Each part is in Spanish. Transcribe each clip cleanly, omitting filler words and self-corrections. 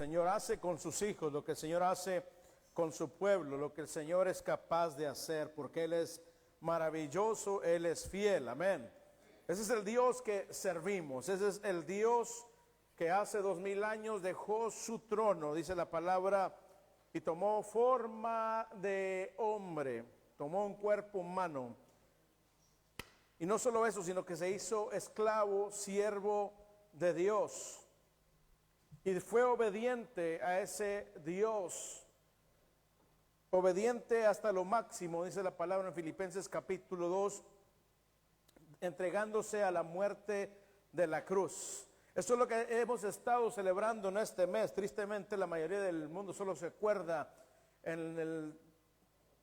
Señor hace con sus hijos, lo que el Señor hace con su pueblo, lo que el Señor es capaz de hacer, porque Él es maravilloso, Él es fiel, amén. Ese es el Dios que servimos, ese es el Dios que hace 2000 años dejó su trono, dice la palabra, y tomó forma de hombre, tomó un cuerpo humano. Y no solo eso, sino que se hizo esclavo, siervo de Dios. Y fue obediente a ese Dios, obediente hasta lo máximo, dice la palabra en Filipenses capítulo 2, entregándose a la muerte de la cruz. Esto es lo que hemos estado celebrando en este mes. Tristemente la mayoría del mundo solo se acuerda en el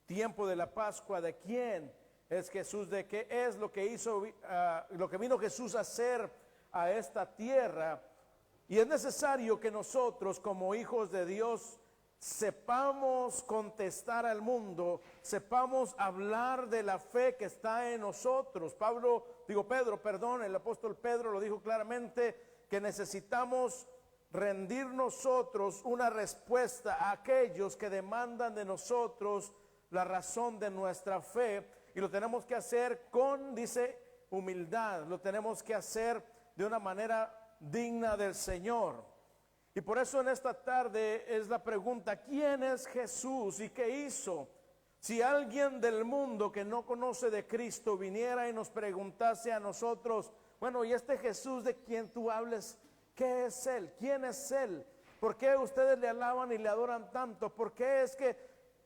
tiempo de la Pascua de quién es Jesús, de qué es lo que hizo, lo que vino Jesús a hacer a esta tierra. Y es necesario que nosotros como hijos de Dios sepamos contestar al mundo, sepamos hablar de la fe que está en nosotros. El apóstol Pedro lo dijo claramente, que necesitamos rendir nosotros una respuesta a aquellos que demandan de nosotros la razón de nuestra fe, y lo tenemos que hacer con, dice, humildad, lo tenemos que hacer de una manera digna del Señor. Y por eso en esta tarde es la pregunta: ¿quién es Jesús y qué hizo? Si alguien del mundo que no conoce de Cristo viniera y nos preguntase a nosotros, bueno, ¿y este Jesús de quien tú hables, qué es Él? ¿Quién es Él? ¿Por qué ustedes le alaban y le adoran tanto? ¿Por qué es que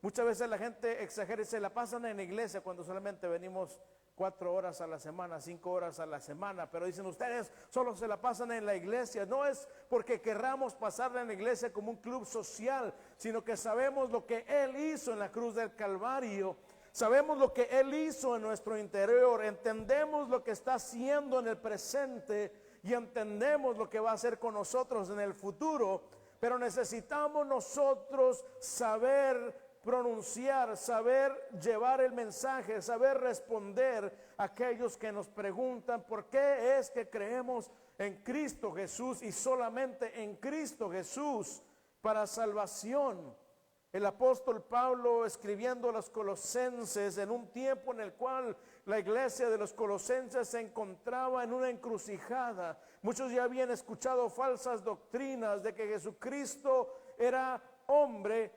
muchas veces la gente exagera y se la pasan en la iglesia cuando solamente venimos 4 horas a la semana, 5 horas a la semana? Pero dicen ustedes, solo se la pasan en la iglesia. No es porque querramos pasarla en la iglesia como un club social, sino que sabemos lo que Él hizo en la cruz del Calvario. Sabemos lo que Él hizo en nuestro interior, entendemos lo que está haciendo en el presente y entendemos lo que va a hacer con nosotros en el futuro, pero necesitamos nosotros saber pronunciar, saber llevar el mensaje, saber responder a aquellos que nos preguntan por qué es que creemos en Cristo Jesús y solamente en Cristo Jesús para salvación. El apóstol Pablo, escribiendo a los colosenses en un tiempo en el cual la iglesia de los colosenses se encontraba en una encrucijada. Muchos ya habían escuchado falsas doctrinas de que Jesucristo era hombre,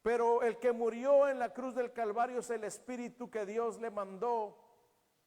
pero el que murió en la cruz del Calvario es el Espíritu que Dios le mandó.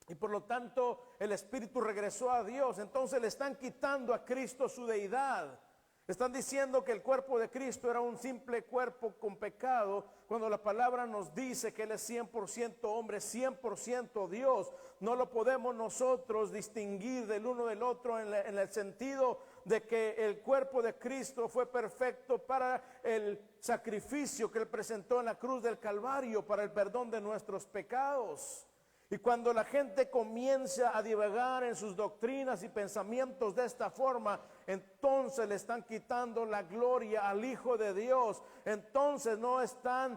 Y por lo tanto el Espíritu regresó a Dios. Entonces le están quitando a Cristo su deidad. Están diciendo que el cuerpo de Cristo era un simple cuerpo con pecado, cuando la palabra nos dice que Él es 100% hombre, 100% Dios. No lo podemos nosotros distinguir del uno del otro en el sentido de que el cuerpo de Cristo fue perfecto para el sacrificio que Él presentó en la cruz del Calvario para el perdón de nuestros pecados. Y cuando la gente comienza a divagar en sus doctrinas y pensamientos de esta forma, entonces le están quitando la gloria al Hijo de Dios. Entonces no están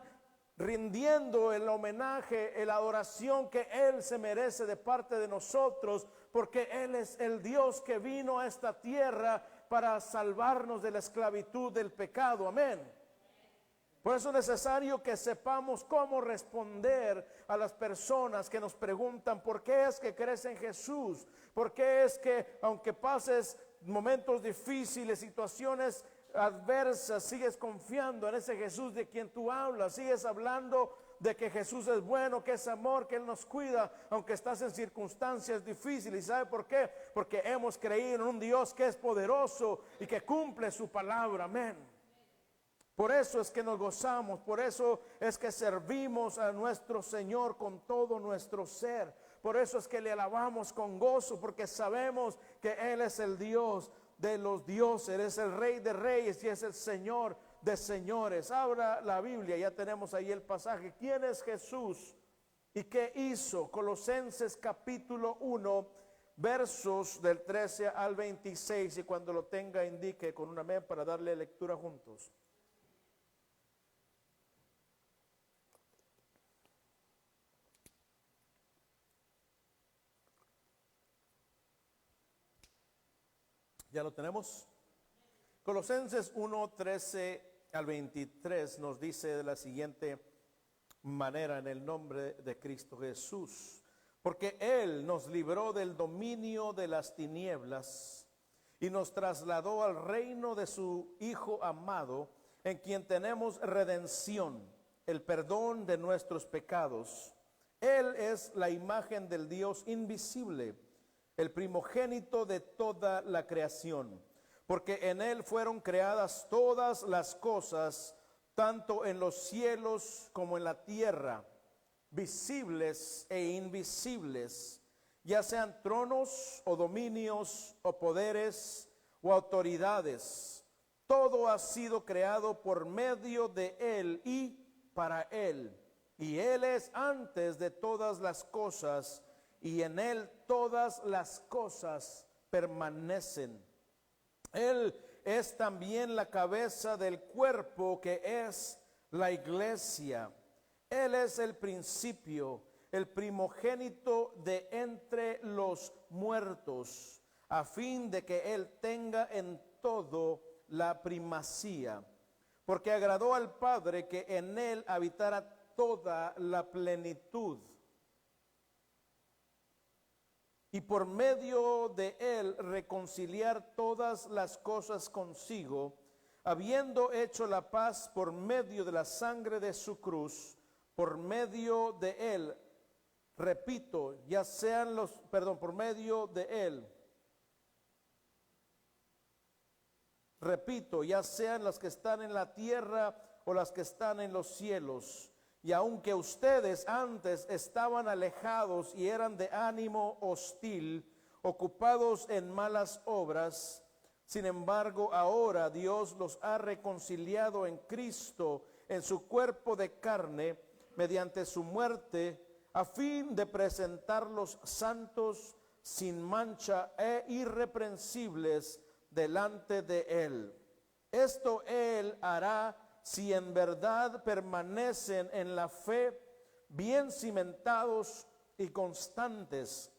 rindiendo el homenaje, la adoración que Él se merece de parte de nosotros, porque Él es el Dios que vino a esta tierra para salvarnos de la esclavitud del pecado. Amén. Por eso es necesario que sepamos cómo responder a las personas que nos preguntan por qué es que crees en Jesús, por qué es que aunque pases momentos difíciles, situaciones adversas, sigues confiando en ese Jesús de quien tú hablas, sigues hablando de que Jesús es bueno, que es amor, que Él nos cuida, aunque estás en circunstancias difíciles. ¿Y sabe por qué? Porque hemos creído en un Dios que es poderoso y que cumple su palabra. Amén. Por eso es que nos gozamos, por eso es que servimos a nuestro Señor con todo nuestro ser. Por eso es que le alabamos con gozo, porque sabemos que Él es el Dios de los dioses, Él es el Rey de reyes y es el Señor de señores. Abra la Biblia, ya tenemos ahí el pasaje. ¿Quién es Jesús y qué hizo? Colosenses capítulo 1, versos del 13 al 26. Y cuando lo tenga indique con un amén para darle lectura juntos. ¿Ya lo tenemos? Colosenses 1:13 al 23 nos dice de la siguiente manera: en el nombre de Cristo Jesús, porque Él nos libró del dominio de las tinieblas y nos trasladó al reino de su Hijo amado, en quien tenemos redención, el perdón de nuestros pecados. Él es la imagen del Dios invisible, el primogénito de toda la creación, porque en Él fueron creadas todas las cosas, tanto en los cielos como en la tierra, visibles e invisibles, ya sean tronos o dominios o poderes o autoridades. Todo ha sido creado por medio de Él y para Él. Y Él es antes de todas las cosas, y en Él todas las cosas permanecen. Él es también la cabeza del cuerpo, que es la iglesia. Él es el principio, el primogénito de entre los muertos, a fin de que Él tenga en todo la primacía. Porque agradó al Padre que en Él habitara toda la plenitud, y por medio de Él reconciliar todas las cosas consigo, habiendo hecho la paz por medio de la sangre de su cruz. Por medio de Él, repito, por medio de Él, repito, ya sean las que están en la tierra o las que están en los cielos. Y aunque ustedes antes estaban alejados y eran de ánimo hostil, ocupados en malas obras, sin embargo ahora Dios los ha reconciliado en Cristo, en su cuerpo de carne, mediante su muerte, a fin de presentarlos santos, sin mancha e irreprensibles delante de Él. Esto Él hará si en verdad permanecen en la fe, bien cimentados y constantes,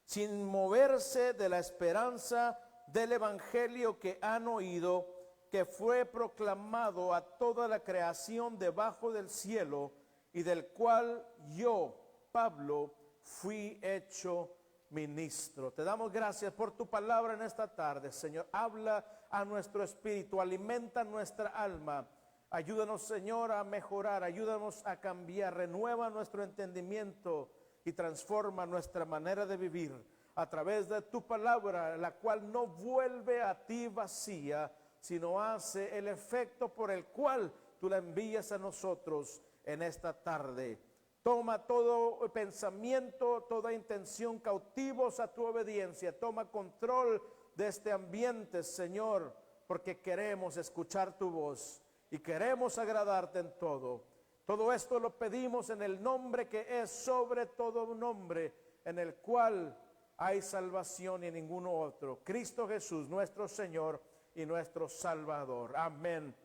sin moverse de la esperanza del evangelio que han oído, que fue proclamado a toda la creación debajo del cielo, y del cual yo, Pablo, fui hecho ministro. Te damos gracias por tu palabra en esta tarde, Señor. Habla a nuestro espíritu, alimenta nuestra alma. Ayúdanos, Señor, a mejorar, ayúdanos a cambiar, renueva nuestro entendimiento y transforma nuestra manera de vivir a través de tu palabra, la cual no vuelve a ti vacía, sino hace el efecto por el cual tú la envías a nosotros en esta tarde. Toma todo pensamiento, toda intención cautivos a tu obediencia. Toma control de este ambiente, Señor, porque queremos escuchar tu voz y queremos agradarte en todo. Todo esto lo pedimos en el nombre que es sobre todo nombre, en el cual hay salvación y en ninguno otro. Cristo Jesús, nuestro Señor y nuestro Salvador. Amén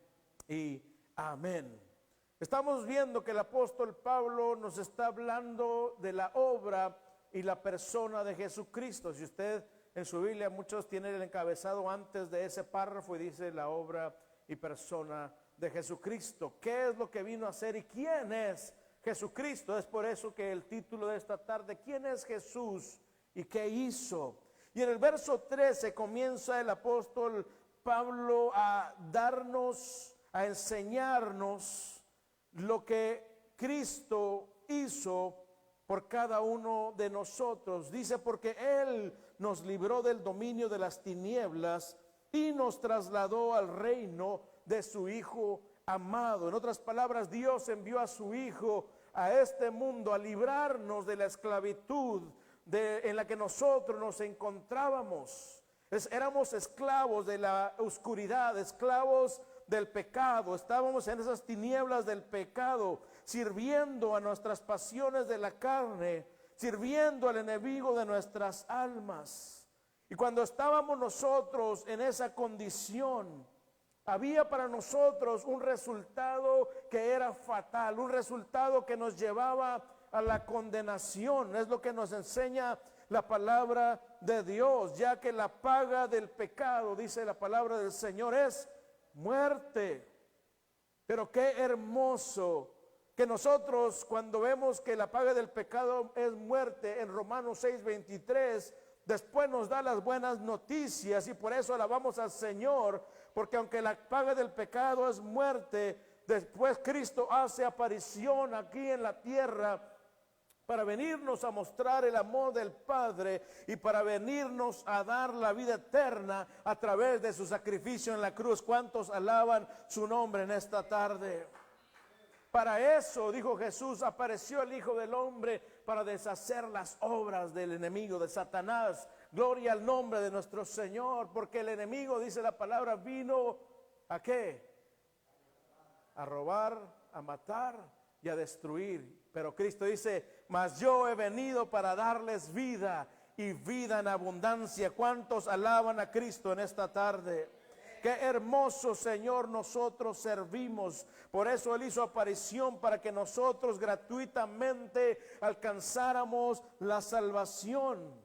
y amén. Estamos viendo que el apóstol Pablo nos está hablando de la obra y la persona de Jesucristo. Si usted en su Biblia, muchos tienen el encabezado antes de ese párrafo y dice la obra y persona de Jesucristo. ¿Qué es lo que vino a hacer y quién es Jesucristo? Es por eso que el título de esta tarde, ¿quién es Jesús y qué hizo? Y en el verso 13 comienza el apóstol Pablo a darnos, a enseñarnos lo que Cristo hizo por cada uno de nosotros. Dice, porque Él nos libró del dominio de las tinieblas y nos trasladó al reino de su Hijo amado. En otras palabras, Dios envió a su Hijo a este mundo a librarnos de la esclavitud en la que nosotros nos encontrábamos. Éramos esclavos de la oscuridad, esclavos del pecado. Estábamos en esas tinieblas del pecado, sirviendo a nuestras pasiones de la carne, sirviendo al enemigo de nuestras almas. Y cuando estábamos nosotros en esa condición, había para nosotros un resultado que era fatal, un resultado que nos llevaba a la condenación. Es lo que nos enseña la palabra de Dios, ya que la paga del pecado, dice la palabra del Señor, es muerte. Pero qué hermoso que nosotros, cuando vemos que la paga del pecado es muerte, en Romanos 6:23, después nos da las buenas noticias, y por eso alabamos al Señor, porque aunque la paga del pecado es muerte, después Cristo hace aparición aquí en la tierra para venirnos a mostrar el amor del Padre y para venirnos a dar la vida eterna a través de su sacrificio en la cruz. ¿Cuántos alaban su nombre en esta tarde? Para eso, dijo Jesús, apareció el Hijo del Hombre, para deshacer las obras del enemigo, de Satanás. Gloria al nombre de nuestro Señor, porque el enemigo, dice la palabra, vino ¿a qué? A robar, a matar y a destruir. Pero Cristo dice, mas yo he venido para darles vida y vida en abundancia. ¿Cuántos alaban a Cristo en esta tarde? Qué hermoso Señor nosotros servimos. Por eso Él hizo aparición, para que nosotros gratuitamente alcanzáramos la salvación.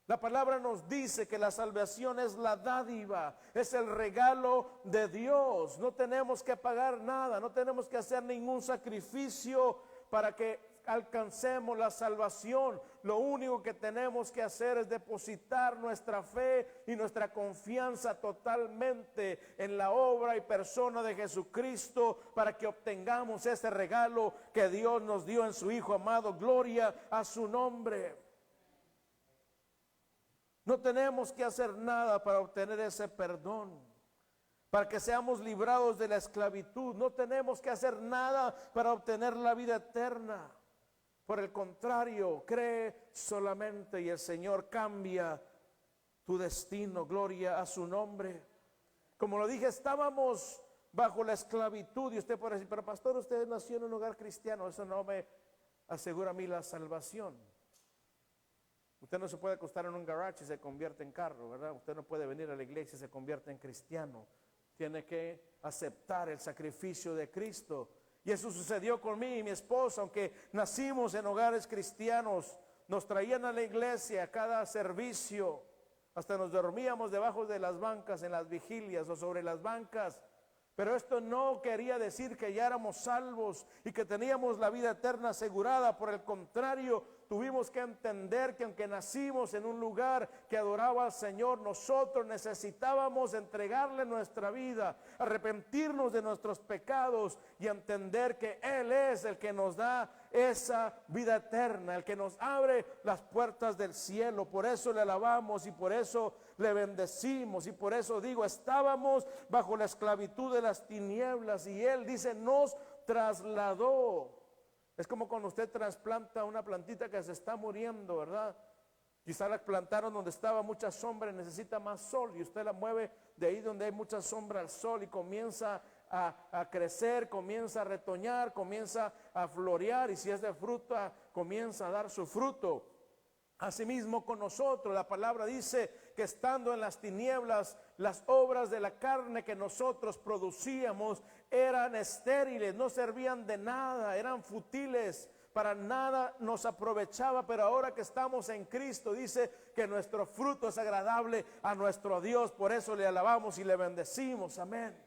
La palabra nos dice que la salvación es la dádiva, es el regalo de Dios. No tenemos que pagar nada, no tenemos que hacer ningún sacrificio para que alcancemos la salvación. Lo único que tenemos que hacer es depositar nuestra fe y nuestra confianza totalmente en la obra y persona de Jesucristo, para que obtengamos ese regalo que Dios nos dio en su Hijo amado. Gloria a su nombre. No tenemos que hacer nada para obtener ese perdón, para que seamos librados de la esclavitud. No tenemos que hacer nada para obtener la vida eterna. Por el contrario, cree solamente y el Señor cambia tu destino. Gloria a su nombre. Como lo dije, estábamos bajo la esclavitud, y usted puede decir, pero pastor, usted nació en un hogar cristiano, eso no me asegura a mí la salvación. Usted no se puede acostar en un garage y se convierte en carro, ¿verdad? Usted no puede venir a la iglesia y se convierte en cristiano. Tiene que aceptar el sacrificio de Cristo. Y eso sucedió con mí y mi esposa. Aunque nacimos en hogares cristianos, nos traían a la iglesia a cada servicio. Hasta nos dormíamos debajo de las bancas en las vigilias o sobre las bancas. Pero esto no quería decir que ya éramos salvos y que teníamos la vida eterna asegurada. Por el contrario, tuvimos que entender que aunque nacimos en un lugar que adoraba al Señor, nosotros necesitábamos entregarle nuestra vida, arrepentirnos de nuestros pecados y entender que Él es el que nos da esa vida eterna, el que nos abre las puertas del cielo. Por eso le alabamos y por eso le bendecimos, y por eso digo, estábamos bajo la esclavitud de las tinieblas, y Él dice, nos trasladó. Es como cuando usted trasplanta una plantita que se está muriendo, ¿verdad? Quizá la plantaron donde estaba mucha sombra y necesita más sol, y usted la mueve de ahí donde hay mucha sombra al sol, y comienza a crecer, comienza a retoñar, comienza a florear, y si es de fruta, comienza a dar su fruto. Asimismo con nosotros, la palabra dice que estando en las tinieblas, las obras de la carne que nosotros producíamos eran estériles, no servían de nada, eran futiles, para nada nos aprovechaba. Pero ahora que estamos en Cristo, dice que nuestro fruto es agradable a nuestro Dios. Por eso le alabamos y le bendecimos, amén.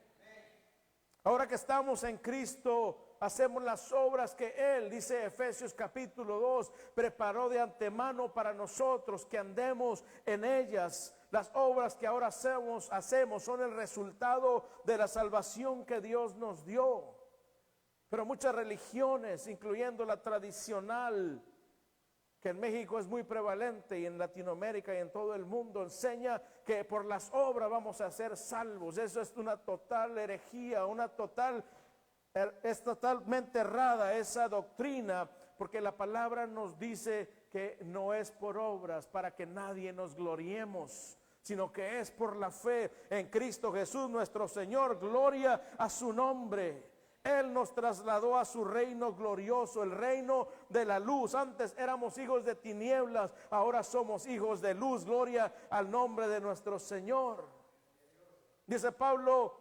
Ahora que estamos en Cristo, hacemos las obras que Él, dice Efesios capítulo 2, preparó de antemano para nosotros, que andemos en ellas. Las obras que ahora hacemos son el resultado de la salvación que Dios nos dio. Pero muchas religiones, incluyendo la tradicional, que en México es muy prevalente, y en Latinoamérica y en todo el mundo, enseña que por las obras vamos a ser salvos. Eso es una total herejía, es totalmente errada esa doctrina, porque la palabra nos dice que no es por obras para que nadie nos gloriemos, sino que es por la fe en Cristo Jesús nuestro Señor. Gloria a su nombre. Él nos trasladó a su reino glorioso, el reino de la luz. Antes éramos hijos de tinieblas, ahora somos hijos de luz. Gloria al nombre de nuestro Señor. Dice Pablo,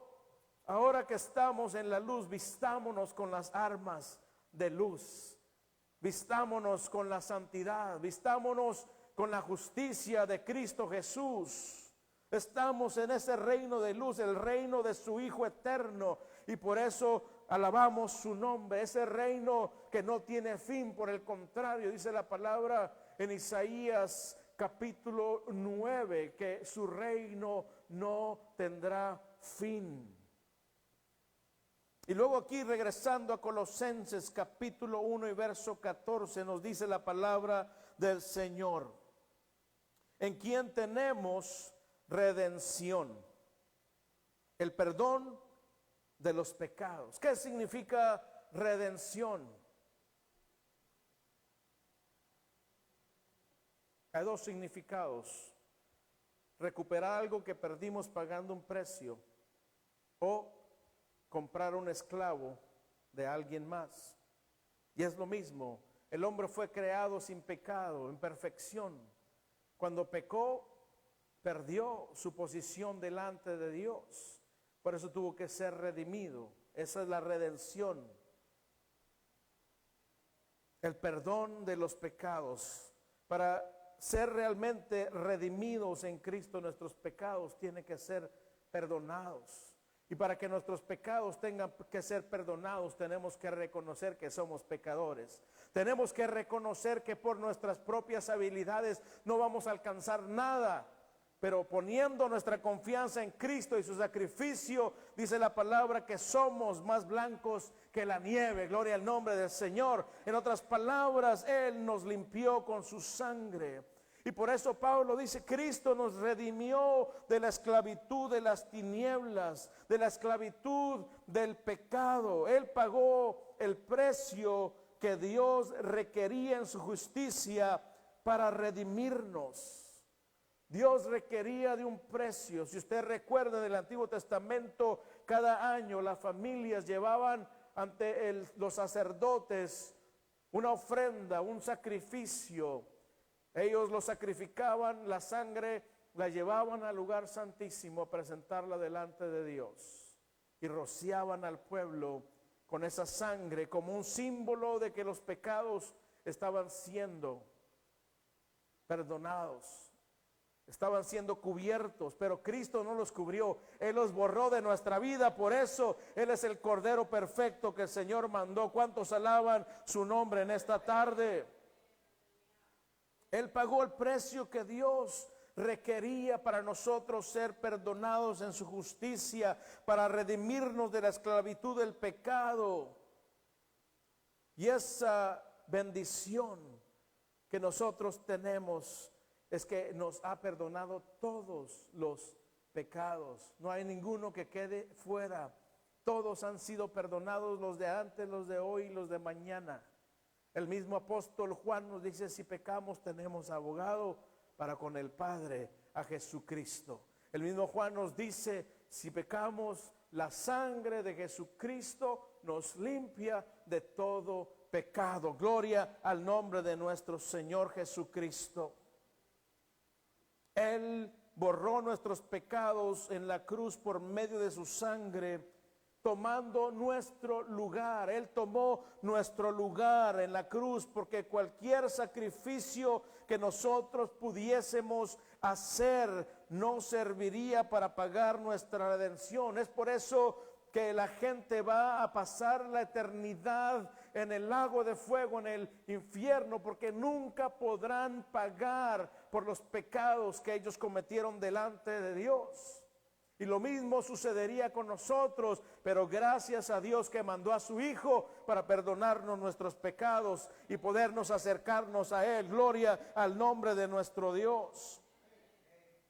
ahora que estamos en la luz, vistámonos con las armas de luz. Vistámonos con la santidad, vistámonos con la justicia de Cristo Jesús. Estamos en ese reino de luz, el reino de su Hijo eterno, y por eso alabamos su nombre, ese reino que no tiene fin. Por el contrario, dice la palabra en Isaías capítulo 9, que su reino no tendrá fin. Y luego aquí, regresando a Colosenses capítulo 1 y verso 14, nos dice la palabra del Señor, en quien tenemos redención, el perdón de los pecados. ¿Qué significa redención? Hay dos significados: recuperar algo que perdimos pagando un precio, o comprar un esclavo de alguien más. Y es lo mismo, el hombre fue creado sin pecado, en perfección. Cuando pecó, perdió su posición delante de Dios. Por eso tuvo que ser redimido. Esa es la redención. El perdón de los pecados. Para ser realmente redimidos en Cristo, nuestros pecados tienen que ser perdonados. Y para que nuestros pecados tengan que ser perdonados, tenemos que reconocer que somos pecadores. Tenemos que reconocer que por nuestras propias habilidades no vamos a alcanzar nada. Pero poniendo nuestra confianza en Cristo y su sacrificio, dice la palabra que somos más blancos que la nieve. Gloria al nombre del Señor. En otras palabras, Él nos limpió con su sangre. Y por eso Pablo dice, Cristo nos redimió de la esclavitud de las tinieblas, de la esclavitud del pecado. Él pagó el precio que Dios requería en su justicia para redimirnos. Dios requería de un precio. Si usted recuerda del Antiguo Testamento, cada año las familias llevaban ante los sacerdotes una ofrenda, un sacrificio. Ellos lo sacrificaban, la sangre la llevaban al lugar santísimo a presentarla delante de Dios. Y rociaban al pueblo con esa sangre como un símbolo de que los pecados estaban siendo perdonados. Estaban siendo cubiertos, pero Cristo no los cubrió. Él los borró de nuestra vida. Por eso Él es el Cordero perfecto que el Señor mandó. ¿Cuántos alaban su nombre en esta tarde? Él pagó el precio que Dios requería para nosotros ser perdonados en su justicia, para redimirnos de la esclavitud del pecado. Y esa bendición que nosotros tenemos es que nos ha perdonado todos los pecados. No hay ninguno que quede fuera. Todos han sido perdonados, los de antes, los de hoy, los de mañana. El mismo apóstol Juan nos dice, si pecamos tenemos abogado para con el Padre, a Jesucristo. El mismo Juan nos dice, si pecamos, la sangre de Jesucristo nos limpia de todo pecado. Gloria al nombre de nuestro Señor Jesucristo. Él borró nuestros pecados en la cruz por medio de su sangre, tomando nuestro lugar. Él tomó nuestro lugar en la cruz, porque cualquier sacrificio que nosotros pudiésemos hacer no serviría para pagar nuestra redención. Es por eso que la gente va a pasar la eternidad en el lago de fuego, en el infierno, porque nunca podrán pagar por los pecados que ellos cometieron delante de Dios. Y lo mismo sucedería con nosotros, pero gracias a Dios que mandó a su Hijo para perdonarnos nuestros pecados y podernos acercarnos a Él. Gloria al nombre de nuestro Dios.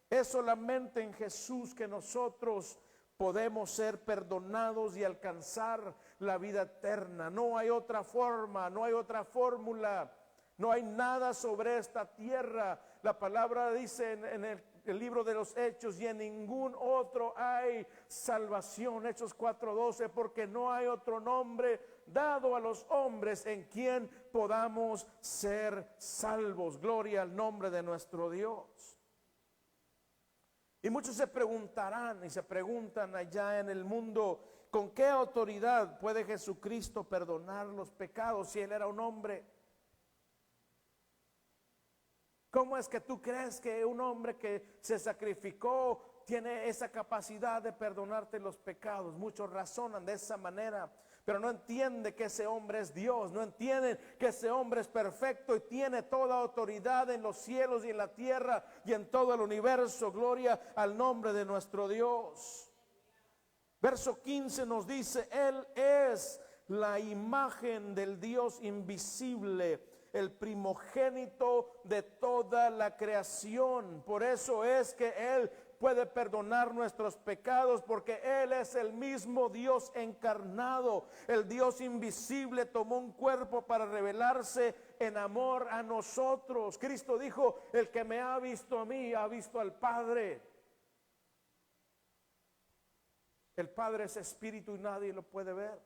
Es solamente en Jesús que nosotros podemos ser perdonados y alcanzar la vida eterna. No hay otra forma, no hay otra fórmula, no hay nada sobre esta tierra. La palabra dice en el libro de los Hechos, y en ningún otro hay salvación. Hechos 4:12, porque no hay otro nombre dado a los hombres en quien podamos ser salvos. Gloria al nombre de nuestro Dios. Y muchos se preguntarán y se preguntan allá en el mundo, ¿con qué autoridad puede Jesucristo perdonar los pecados si Él era un hombre? ¿Cómo es que tú crees que un hombre que se sacrificó tiene esa capacidad de perdonarte los pecados? Muchos razonan de esa manera, pero no entiende que ese hombre es Dios, no entienden que ese hombre es perfecto y tiene toda autoridad en los cielos y en la tierra y en todo el universo. Gloria al nombre de nuestro Dios. Verso 15 nos dice: Él es la imagen del Dios invisible, el primogénito de toda la creación. Por eso es que Él puede perdonar nuestros pecados, porque Él es el mismo Dios encarnado. El Dios invisible tomó un cuerpo para revelarse en amor a nosotros. Cristo dijo: el que me ha visto a mí, ha visto al Padre. El Padre es espíritu y nadie lo puede ver,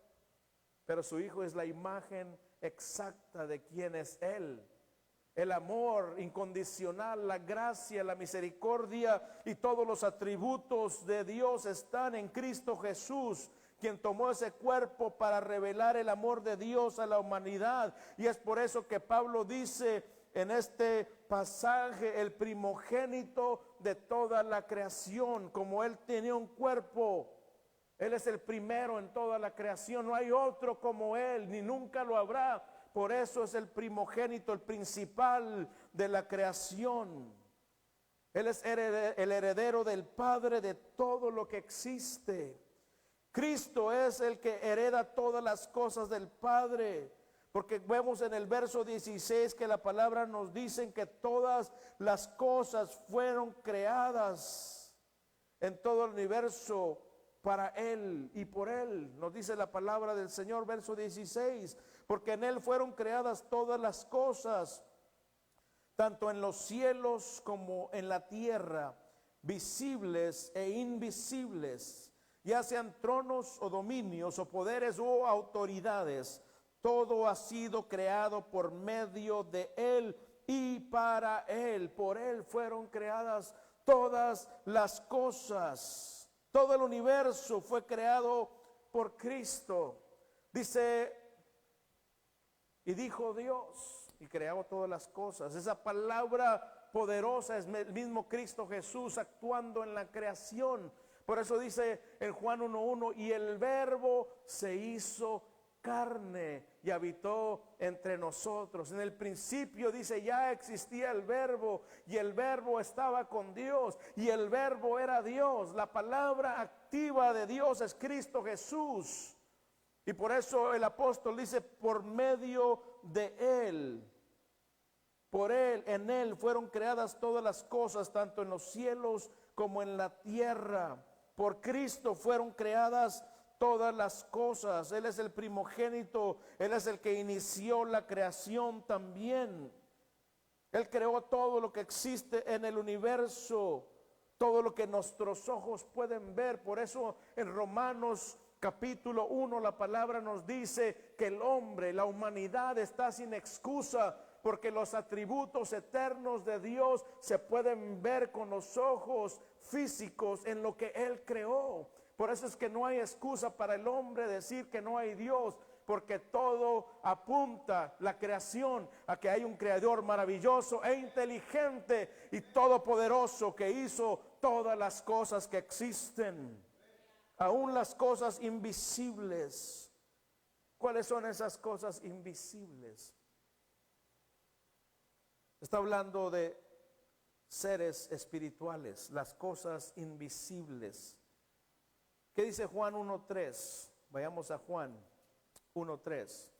pero su Hijo es la imagen exacta de quién es Él. El amor incondicional, la gracia, la misericordia y todos los atributos de Dios están en Cristo Jesús, quien tomó ese cuerpo para revelar el amor de Dios a la humanidad. Y es por eso que Pablo dice en este pasaje: el primogénito de toda la creación. Como Él tenía un cuerpo, Él es el primero en toda la creación. No hay otro como Él, ni nunca lo habrá. Por eso es el primogénito, el principal de la creación. Él es el heredero del Padre de todo lo que existe. Cristo es el que hereda todas las cosas del Padre, porque vemos en el verso 16 que la palabra nos dice que todas las cosas fueron creadas en todo el universo para Él y por Él. Nos dice la palabra del Señor, verso 16: porque en Él fueron creadas todas las cosas, tanto en los cielos como en la tierra, visibles e invisibles, ya sean tronos o dominios o poderes o autoridades. Todo ha sido creado por medio de Él y para Él. Por Él fueron creadas todas las cosas. Todo el universo fue creado por Cristo. Dice: y dijo Dios, y creó todas las cosas. Esa palabra poderosa es el mismo Cristo Jesús actuando en la creación. Por eso dice en Juan 1:1: y el Verbo se hizo carne y habitó entre nosotros. En el principio, dice, ya existía el Verbo, y el Verbo estaba con Dios, y el Verbo era Dios. La palabra activa de Dios es Cristo Jesús. Y por eso el apóstol dice: por medio de Él, por Él, en Él fueron creadas todas las cosas, tanto en los cielos como en la tierra. Por Cristo fueron creadas todas las cosas. Él es el primogénito, Él es el que inició la creación también. Él creó todo lo que existe en el universo, todo lo que nuestros ojos pueden ver. Por eso en Romanos capítulo 1 la palabra nos dice que el hombre, la humanidad, está sin excusa, porque los atributos eternos de Dios se pueden ver con los ojos físicos en lo que Él creó. Por eso es que no hay excusa para el hombre decir que no hay Dios, porque todo apunta, la creación, a que hay un creador maravilloso e inteligente y todopoderoso, que hizo todas las cosas que existen, aún las cosas invisibles. ¿Cuáles son esas cosas invisibles? Está hablando de seres espirituales, las cosas invisibles. ¿Qué dice Juan 1:3? Vayamos a Juan 1:3.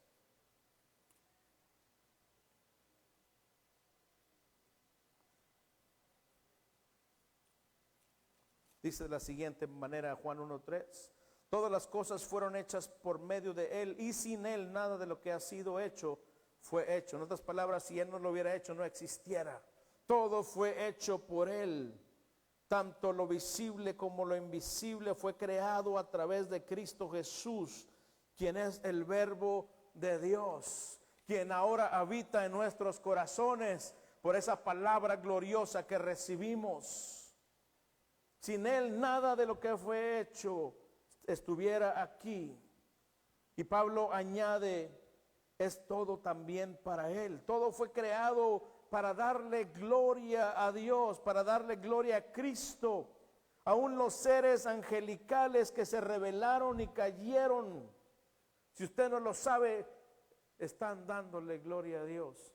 Dice de la siguiente manera Juan 1:3: todas las cosas fueron hechas por medio de Él, y sin Él nada de lo que ha sido hecho fue hecho. En otras palabras, si Él no lo hubiera hecho, no existiera. Todo fue hecho por Él. Tanto lo visible como lo invisible fue creado a través de Cristo Jesús, quien es el Verbo de Dios, quien ahora habita en nuestros corazones por esa palabra gloriosa que recibimos. Sin Él nada de lo que fue hecho estuviera aquí. Y Pablo añade: es todo también para Él. Todo fue creado para darle gloria a Dios, para darle gloria a Cristo. Aún los seres angelicales que se rebelaron y cayeron, si usted no lo sabe, están dándole gloria a Dios.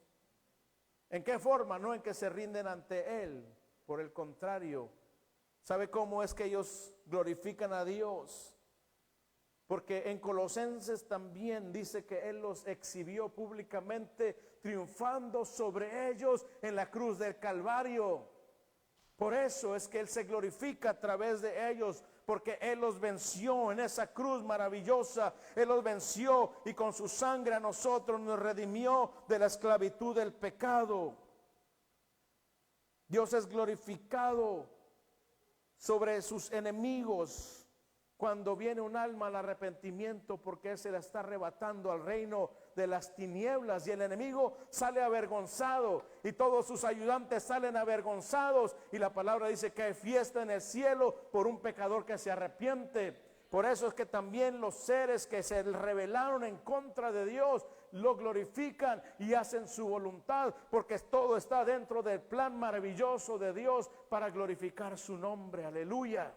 ¿En qué forma? No en que se rinden ante Él. Por el contrario, ¿sabe cómo es que ellos glorifican a Dios? Porque en Colosenses también dice que Él los exhibió públicamente, triunfando sobre ellos en la cruz del Calvario. Por eso es que Él se glorifica a través de ellos, porque Él los venció en esa cruz maravillosa. Él los venció y con su sangre a nosotros nos redimió de la esclavitud del pecado. Dios es glorificado sobre sus enemigos cuando viene un alma al arrepentimiento, porque Él se la está arrebatando al reino de las tinieblas y el enemigo sale avergonzado y todos sus ayudantes salen avergonzados, y la palabra dice que hay fiesta en el cielo por un pecador que se arrepiente. Por eso es que también los seres que se rebelaron en contra de Dios lo glorifican y hacen su voluntad, porque todo está dentro del plan maravilloso de Dios para glorificar su nombre. Aleluya.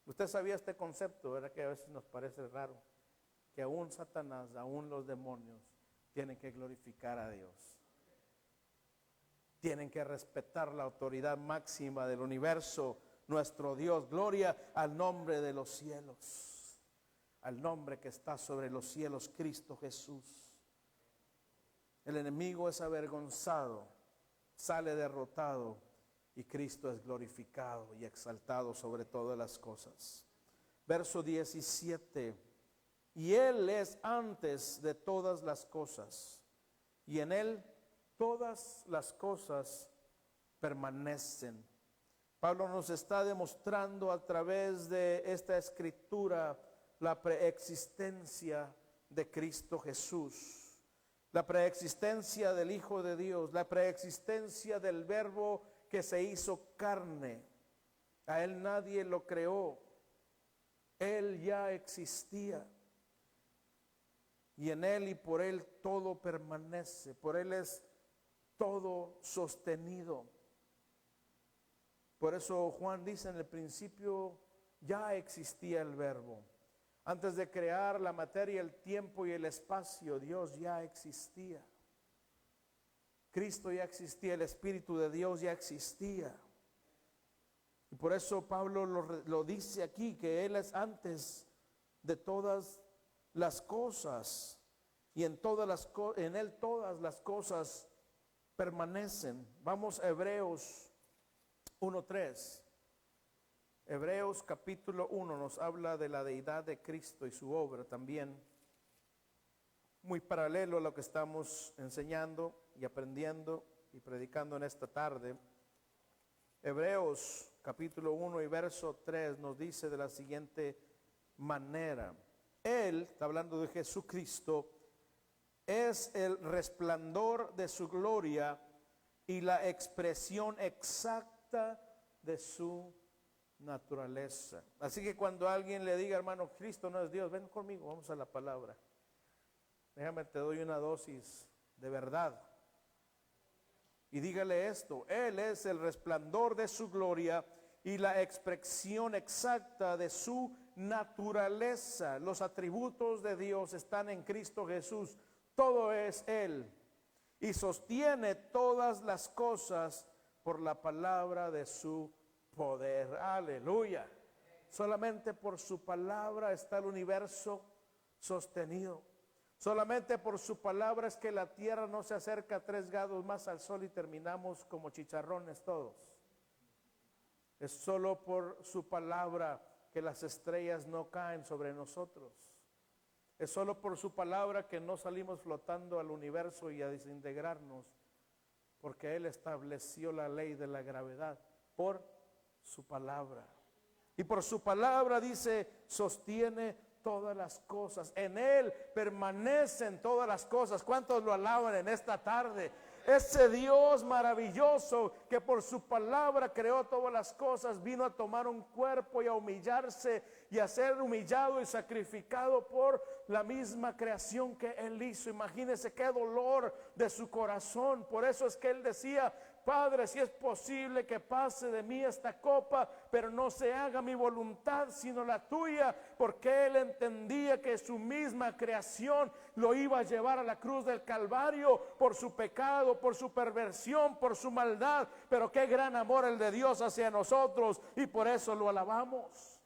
Usted sabía este concepto, ¿verdad? Que a veces nos parece raro, que aún Satanás, aún los demonios tienen que glorificar a Dios. Tienen que respetar la autoridad máxima del universo, nuestro Dios. Gloria al nombre de los cielos, al nombre que está sobre los cielos, Cristo Jesús. El enemigo es avergonzado, sale derrotado, y Cristo es glorificado y exaltado sobre todas las cosas. Verso 17. Y Él es antes de todas las cosas, y en Él todas las cosas permanecen. Pablo nos está demostrando a través de esta escritura la preexistencia de Cristo Jesús, la preexistencia del Hijo de Dios, la preexistencia del Verbo que se hizo carne. A Él nadie lo creó, Él ya existía, y en Él y por Él todo permanece, por Él es todo sostenido. Por eso Juan dice: en el principio ya existía el Verbo. Antes de crear la materia, el tiempo y el espacio, Dios ya existía. Cristo ya existía, el Espíritu de Dios ya existía. Y por eso Pablo lo dice aquí, que Él es antes de todas las cosas, y en Él todas las cosas permanecen. Vamos a Hebreos 1:3. Hebreos capítulo 1 nos habla de la deidad de Cristo y su obra también, muy paralelo a lo que estamos enseñando y aprendiendo y predicando en esta tarde. Hebreos capítulo 1 y verso 3 nos dice de la siguiente manera: Él, está hablando de Jesucristo, es el resplandor de su gloria y la expresión exacta de su naturaleza. Así que cuando alguien le diga: hermano, Cristo no es Dios, ven conmigo, vamos a la palabra. Déjame, te doy una dosis de verdad. Y dígale esto: Él es el resplandor de su gloria y la expresión exacta de su naturaleza. Los atributos de Dios están en Cristo Jesús. Todo es Él. Y sostiene todas las cosas por la palabra de su poder. Aleluya. Solamente por su palabra está el universo sostenido. Solamente por su palabra es que la tierra no se acerca 3 grados más al sol y terminamos como chicharrones todos. Es solo por su palabra que las estrellas no caen sobre nosotros. Es solo por su palabra que no salimos flotando al universo y a desintegrarnos, porque Él estableció la ley de la gravedad por su palabra. Y por su palabra, dice, sostiene todas las cosas. En Él permanecen todas las cosas. ¿Cuántos lo alaban en esta tarde? Ese Dios maravilloso que por su palabra creó todas las cosas, vino a tomar un cuerpo y a humillarse y a ser humillado y sacrificado por la misma creación que Él hizo. Imagínense qué dolor de su corazón. Por eso es que Él decía: Padre, si es posible que pase de mí esta copa, pero no se haga mi voluntad sino la tuya, porque Él entendía que su misma creación lo iba a llevar a la cruz del Calvario por su pecado, por su perversión, por su maldad. Pero qué gran amor el de Dios hacia nosotros, y por eso lo alabamos.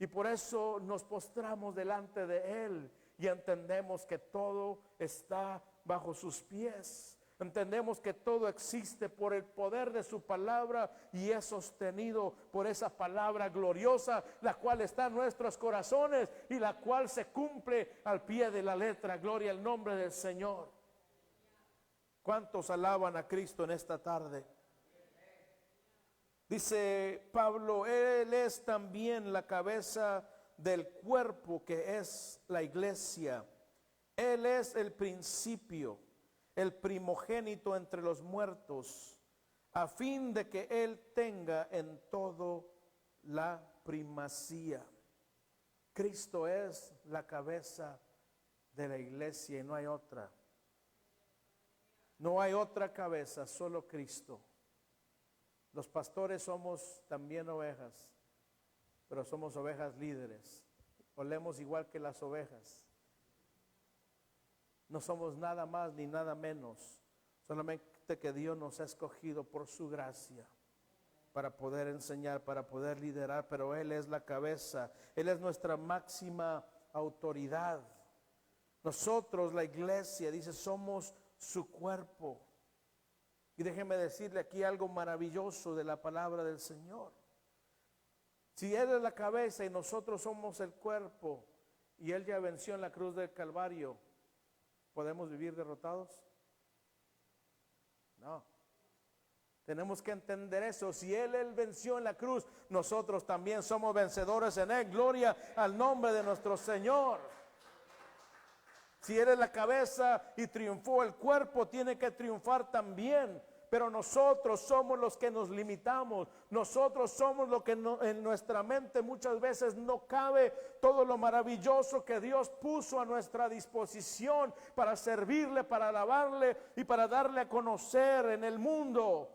Y por eso nos postramos delante de Él y entendemos que todo está bajo sus pies. Entendemos que todo existe por el poder de su palabra y es sostenido por esa palabra gloriosa, la cual está en nuestros corazones y la cual se cumple al pie de la letra. Gloria al nombre del Señor. ¿Cuántos alaban a Cristo en esta tarde? Dice Pablo: Él es también la cabeza del cuerpo, que es la iglesia. Él es el principio, el primogénito entre los muertos, a fin de que Él tenga en todo la primacía. Cristo es la cabeza de la iglesia y no hay otra. No hay otra cabeza, solo Cristo. Los pastores somos también ovejas, pero somos ovejas líderes. Olemos igual que las ovejas. No somos nada más ni nada menos, solamente que Dios nos ha escogido por su gracia para poder enseñar, para poder liderar, pero Él es la cabeza, Él es nuestra máxima autoridad. Nosotros, la iglesia, dice, somos su cuerpo. Y déjeme decirle aquí algo maravilloso de la palabra del Señor. Si Él es la cabeza y nosotros somos el cuerpo, y Él ya venció en la cruz del Calvario, ¿podemos vivir derrotados? No. Tenemos que entender eso. Si Él venció en la cruz, nosotros también somos vencedores en Él. Gloria al nombre de nuestro Señor. Si Él es la cabeza y triunfó, el cuerpo tiene que triunfar también. Pero nosotros somos los que nos limitamos. Nosotros somos lo que en nuestra mente muchas veces no cabe todo lo maravilloso que Dios puso a nuestra disposición para servirle, para alabarle y para darle a conocer en el mundo.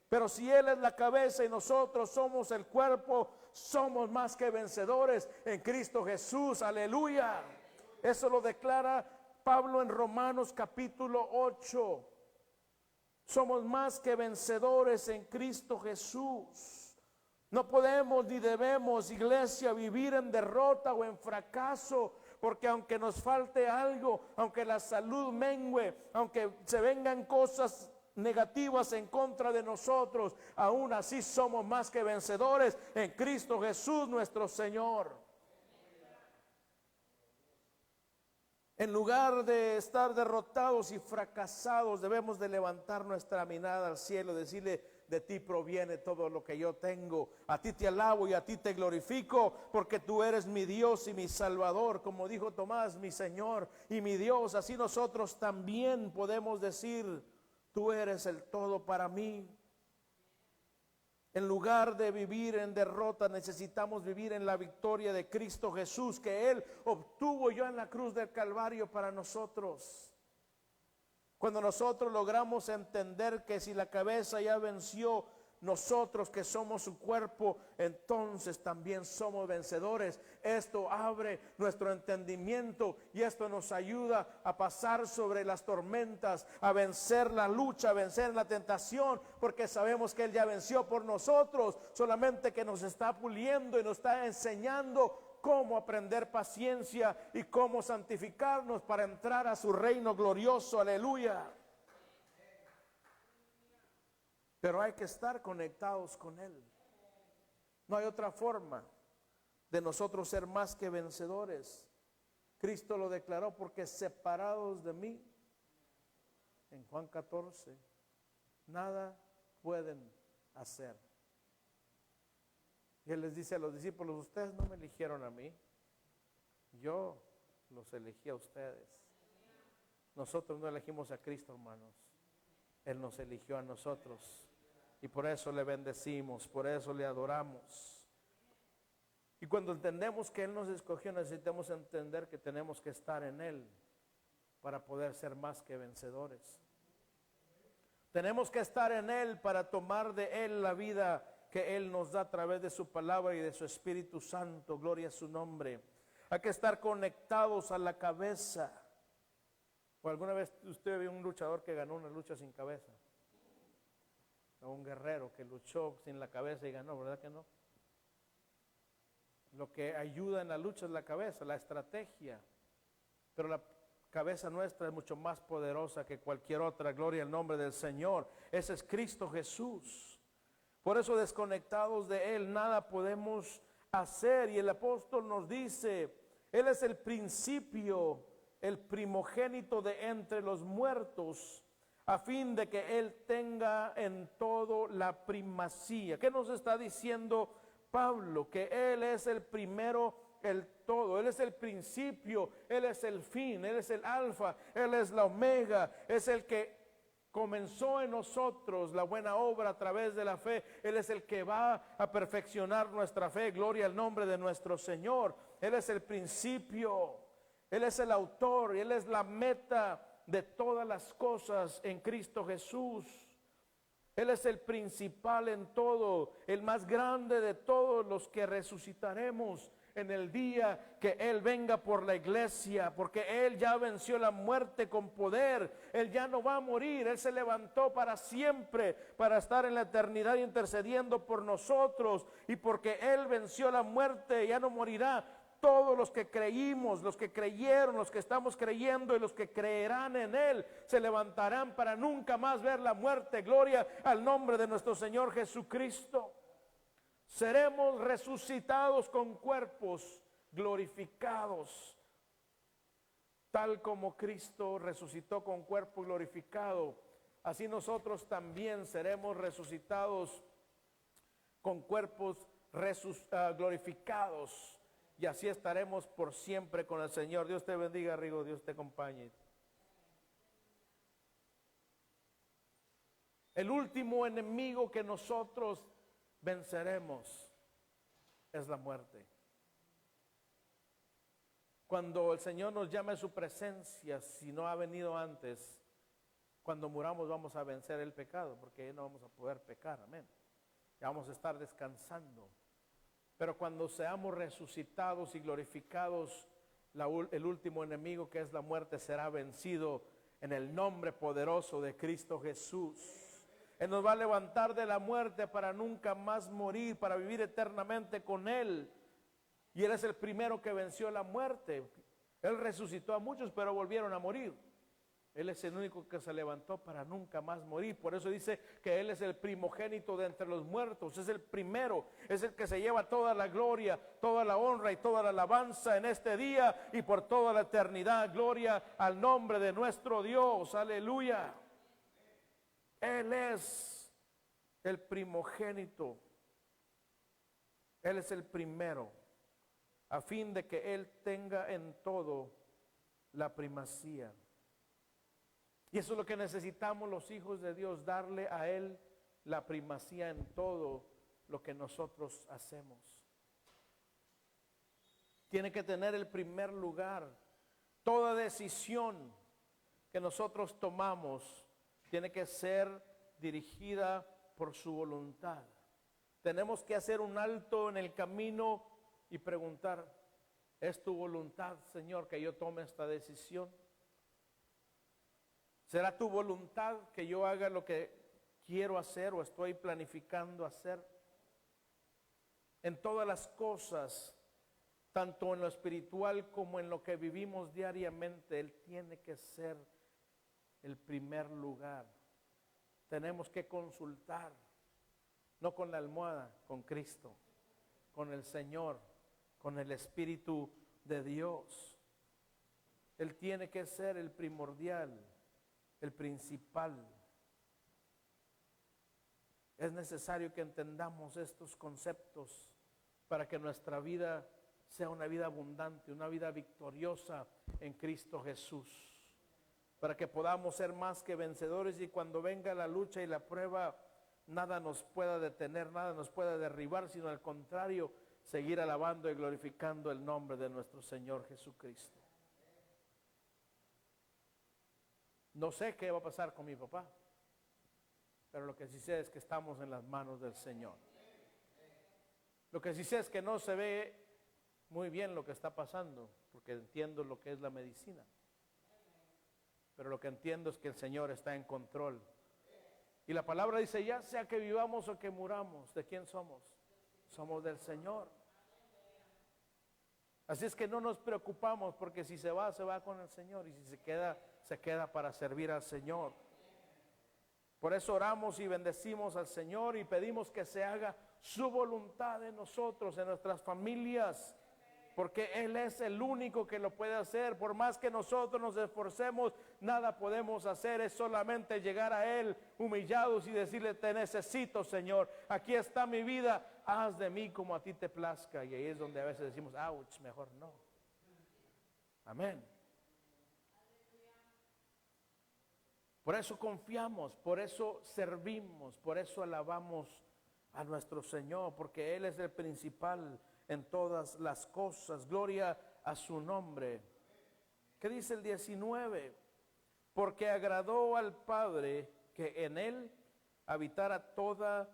Pero si Él es la cabeza y nosotros somos el cuerpo, somos más que vencedores en Cristo Jesús. Aleluya. Eso lo declara Pablo en Romanos capítulo 8. Somos más que vencedores en Cristo Jesús. No podemos ni debemos, iglesia, vivir en derrota o en fracaso, porque aunque nos falte algo, aunque la salud mengue, aunque se vengan cosas negativas en contra de nosotros, aún así somos más que vencedores en Cristo Jesús nuestro Señor. En lugar de estar derrotados y fracasados, debemos de levantar nuestra mirada al cielo, decirle: de ti proviene todo lo que yo tengo. A ti te alabo y a ti te glorifico, porque tú eres mi Dios y mi Salvador. Como dijo Tomás, mi Señor y mi Dios. Así nosotros también podemos decir: tú eres el todo para mí. En lugar de vivir en derrota, necesitamos vivir en la victoria de Cristo Jesús, que Él obtuvo ya en la cruz del Calvario para nosotros. Cuando nosotros logramos entender que si la cabeza ya venció, nosotros que somos su cuerpo, entonces también somos vencedores. Esto abre nuestro entendimiento y esto nos ayuda a pasar sobre las tormentas, a vencer la lucha, a vencer la tentación, porque sabemos que Él ya venció por nosotros, solamente que nos está puliendo y nos está enseñando cómo aprender paciencia y cómo santificarnos para entrar a su reino glorioso. Aleluya. Pero hay que estar conectados con Él. No hay otra forma de nosotros ser más que vencedores. Cristo lo declaró: porque separados de mí, en Juan 14, nada pueden hacer. Y Él les dice a los discípulos: ustedes no me eligieron a mí, yo los elegí a ustedes. Nosotros no elegimos a Cristo, hermanos. Él nos eligió a nosotros. Y por eso le bendecimos, por eso le adoramos. Y cuando entendemos que Él nos escogió, necesitamos entender que tenemos que estar en Él para poder ser más que vencedores. Tenemos que estar en Él para tomar de Él la vida que Él nos da a través de su palabra y de su Espíritu Santo. Gloria a su nombre. Hay que estar conectados a la cabeza. ¿O alguna vez usted vio un luchador que ganó una lucha sin cabeza? O un guerrero que luchó sin la cabeza y ganó, ¿verdad que no? Lo que ayuda en la lucha es la cabeza, la estrategia. Pero la cabeza nuestra es mucho más poderosa que cualquier otra. Gloria al nombre del Señor. Ese es Cristo Jesús. Por eso, desconectados de Él, nada podemos hacer. Y el apóstol nos dice, Él es el principio, el primogénito de entre los muertos, a fin de que Él tenga en todo la primacía. ¿Qué nos está diciendo Pablo? Que Él es el primero, el todo. Él es el principio, Él es el fin, Él es el alfa, Él es la omega, es el que comenzó en nosotros la buena obra a través de la fe. Él es el que va a perfeccionar nuestra fe. Gloria al nombre de nuestro Señor. Él es el principio, Él es el autor y Él es la meta de todas las cosas en Cristo Jesús. Él es el principal en todo, el más grande de todos los que resucitaremos en el día que Él venga por la iglesia, porque Él ya venció la muerte con poder. Él ya no va a morir, Él se levantó para siempre, para estar en la eternidad intercediendo por nosotros, y porque Él venció la muerte, ya no morirá. Todos los que creímos, los que creyeron, los que estamos creyendo y los que creerán en Él, se levantarán para nunca más ver la muerte. Gloria al nombre de nuestro Señor Jesucristo. Seremos resucitados con cuerpos glorificados, tal como Cristo resucitó con cuerpo glorificado. Así nosotros también seremos resucitados con cuerpos glorificados. Y así estaremos por siempre con el Señor. Dios te bendiga, Rigo. Dios te acompañe. El último enemigo que nosotros venceremos es la muerte. Cuando el Señor nos llama a su presencia, si no ha venido antes, cuando muramos vamos a vencer el pecado, porque ya no vamos a poder pecar. Amén. Ya vamos a estar descansando. Pero cuando seamos resucitados y glorificados, el último enemigo, que es la muerte, será vencido en el nombre poderoso de Cristo Jesús. Él nos va a levantar de la muerte para nunca más morir, para vivir eternamente con Él. Y Él es el primero que venció la muerte. Él resucitó a muchos, pero volvieron a morir. Él es el único que se levantó para nunca más morir. Por eso dice que Él es el primogénito de entre los muertos. Es el primero, es el que se lleva toda la gloria, toda la honra y toda la alabanza en este día y por toda la eternidad. Gloria al nombre de nuestro Dios. Aleluya. Él es el primogénito. Él es el primero, a fin de que Él tenga en todo la primacía. Y eso es lo que necesitamos los hijos de Dios, darle a Él la primacía en todo lo que nosotros hacemos. Tiene que tener el primer lugar. Toda decisión que nosotros tomamos tiene que ser dirigida por su voluntad. Tenemos que hacer un alto en el camino y preguntar, ¿es tu voluntad, Señor, que yo tome esta decisión? ¿Será tu voluntad que yo haga lo que quiero hacer o estoy planificando hacer? En todas las cosas, tanto en lo espiritual como en lo que vivimos diariamente, Él tiene que ser el primer lugar. Tenemos que consultar, no con la almohada, con Cristo, con el Señor, con el Espíritu de Dios. Él tiene que ser el primordial, el principal. Es necesario que entendamos estos conceptos para que nuestra vida sea una vida abundante, una vida victoriosa en Cristo Jesús. para que podamos ser más que vencedores y cuando venga la lucha y la prueba, nada nos pueda detener, nada nos pueda derribar, sino al contrario, seguir alabando y glorificando el nombre de nuestro Señor Jesucristo. No sé qué va a pasar con mi papá, pero lo que sí sé es que estamos en las manos del Señor. Lo que sí sé es que no se ve muy bien lo que está pasando, porque entiendo lo que es la medicina. Pero lo que entiendo es que el Señor está en control. Y la palabra dice, ya sea que vivamos o que muramos, ¿de quién somos? Somos del Señor. Así es que no nos preocupamos, porque si se va con el Señor, y si se queda para servir al Señor. Por eso oramos y bendecimos al Señor y pedimos que se haga su voluntad en nosotros, en nuestras familias, porque Él es el único que lo puede hacer. Por más que nosotros nos esforcemos, nada podemos hacer, es solamente llegar a Él humillados y decirle, te necesito, Señor, aquí está mi vida, haz de mí como a ti te plazca. Y ahí es donde a veces decimos, ouch, mejor no. Amén. Por eso confiamos, por eso servimos, por eso alabamos a nuestro Señor, porque Él es el principal en todas las cosas. Gloria a su nombre. ¿Qué dice el 19? Porque agradó al Padre que en Él habitara toda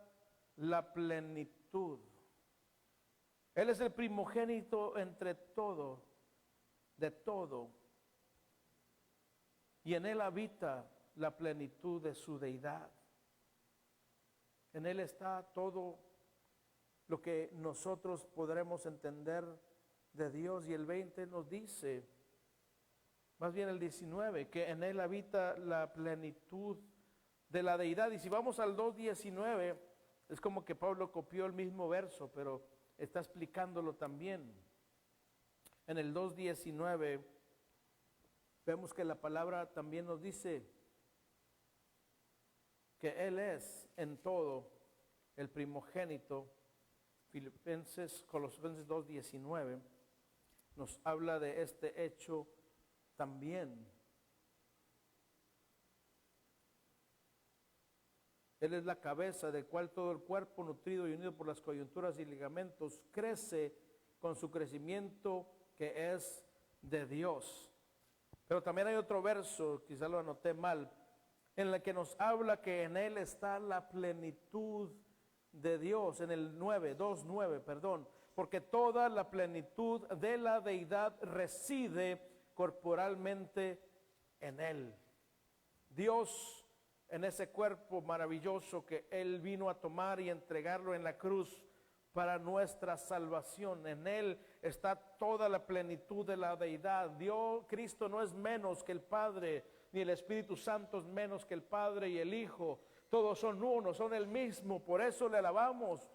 la plenitud. Él es el primogénito entre todo, de todo. Y en Él habita la plenitud de su deidad. En Él está todo lo que nosotros podremos entender de Dios. Y el 20 nos dice, más bien el 19, que en Él habita la plenitud de la deidad. Y si vamos al 2:19, es como que Pablo copió el mismo verso, pero está explicándolo también. En el 2:19 vemos que la palabra también nos dice que Él es en todo el primogénito. Colosenses 2:19 nos habla de este hecho también. Él es la cabeza del cual todo el cuerpo, nutrido y unido por las coyunturas y ligamentos, crece con su crecimiento que es de Dios. Pero también hay otro verso, quizá lo anoté mal, en el que nos habla que en Él está la plenitud de Dios, en el 2:9, perdón, porque toda la plenitud de la deidad reside corporalmente en Él. Dios, en ese cuerpo maravilloso que Él vino a tomar y entregarlo en la cruz para nuestra salvación, en Él está toda la plenitud de la deidad. Dios, Cristo no es menos que el Padre, ni el Espíritu Santo es menos que el Padre y el Hijo. Todos son uno, son el mismo, por eso le alabamos.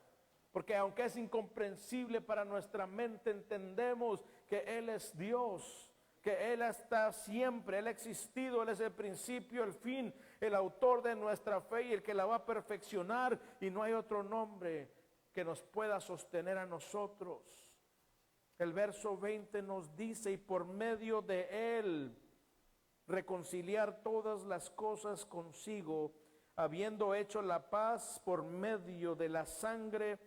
Porque aunque es incomprensible para nuestra mente, entendemos que Él es Dios, que Él está siempre, Él ha existido, Él es el principio, el fin, el autor de nuestra fe y el que la va a perfeccionar, y no hay otro nombre que nos pueda sostener a nosotros. El verso 20 nos dice, y por medio de Él reconciliar todas las cosas consigo, habiendo hecho la paz por medio de la sangre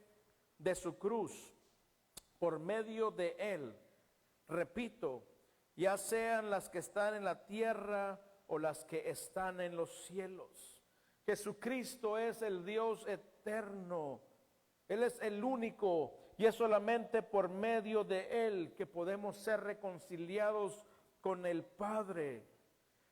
de su cruz, por medio de Él. Repito, ya sean las que están en la tierra o las que están en los cielos. Jesucristo es el Dios eterno. Él es el único, y es solamente por medio de Él que podemos ser reconciliados con el Padre.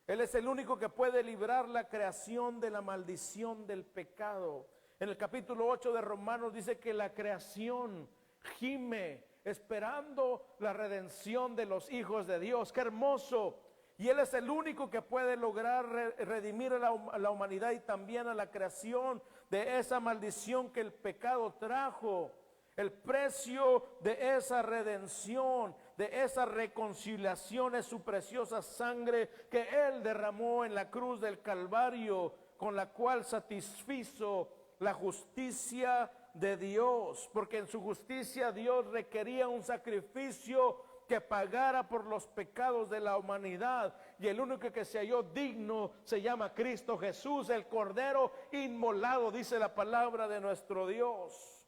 Él es el único que puede librar la creación de la maldición del pecado. En el capítulo 8 de Romanos dice que la creación gime esperando la redención de los hijos de Dios. ¡Qué hermoso! Y Él es el único que puede lograr redimir a la humanidad y también a la creación de esa maldición que el pecado trajo. El precio de esa redención, de esa reconciliación, es su preciosa sangre que Él derramó en la cruz del Calvario, con la cual satisfizo la justicia de Dios. Porque en su justicia Dios requería un sacrificio que pagara por los pecados de la humanidad, y el único que se halló digno se llama Cristo Jesús, el Cordero inmolado, dice la palabra de nuestro Dios.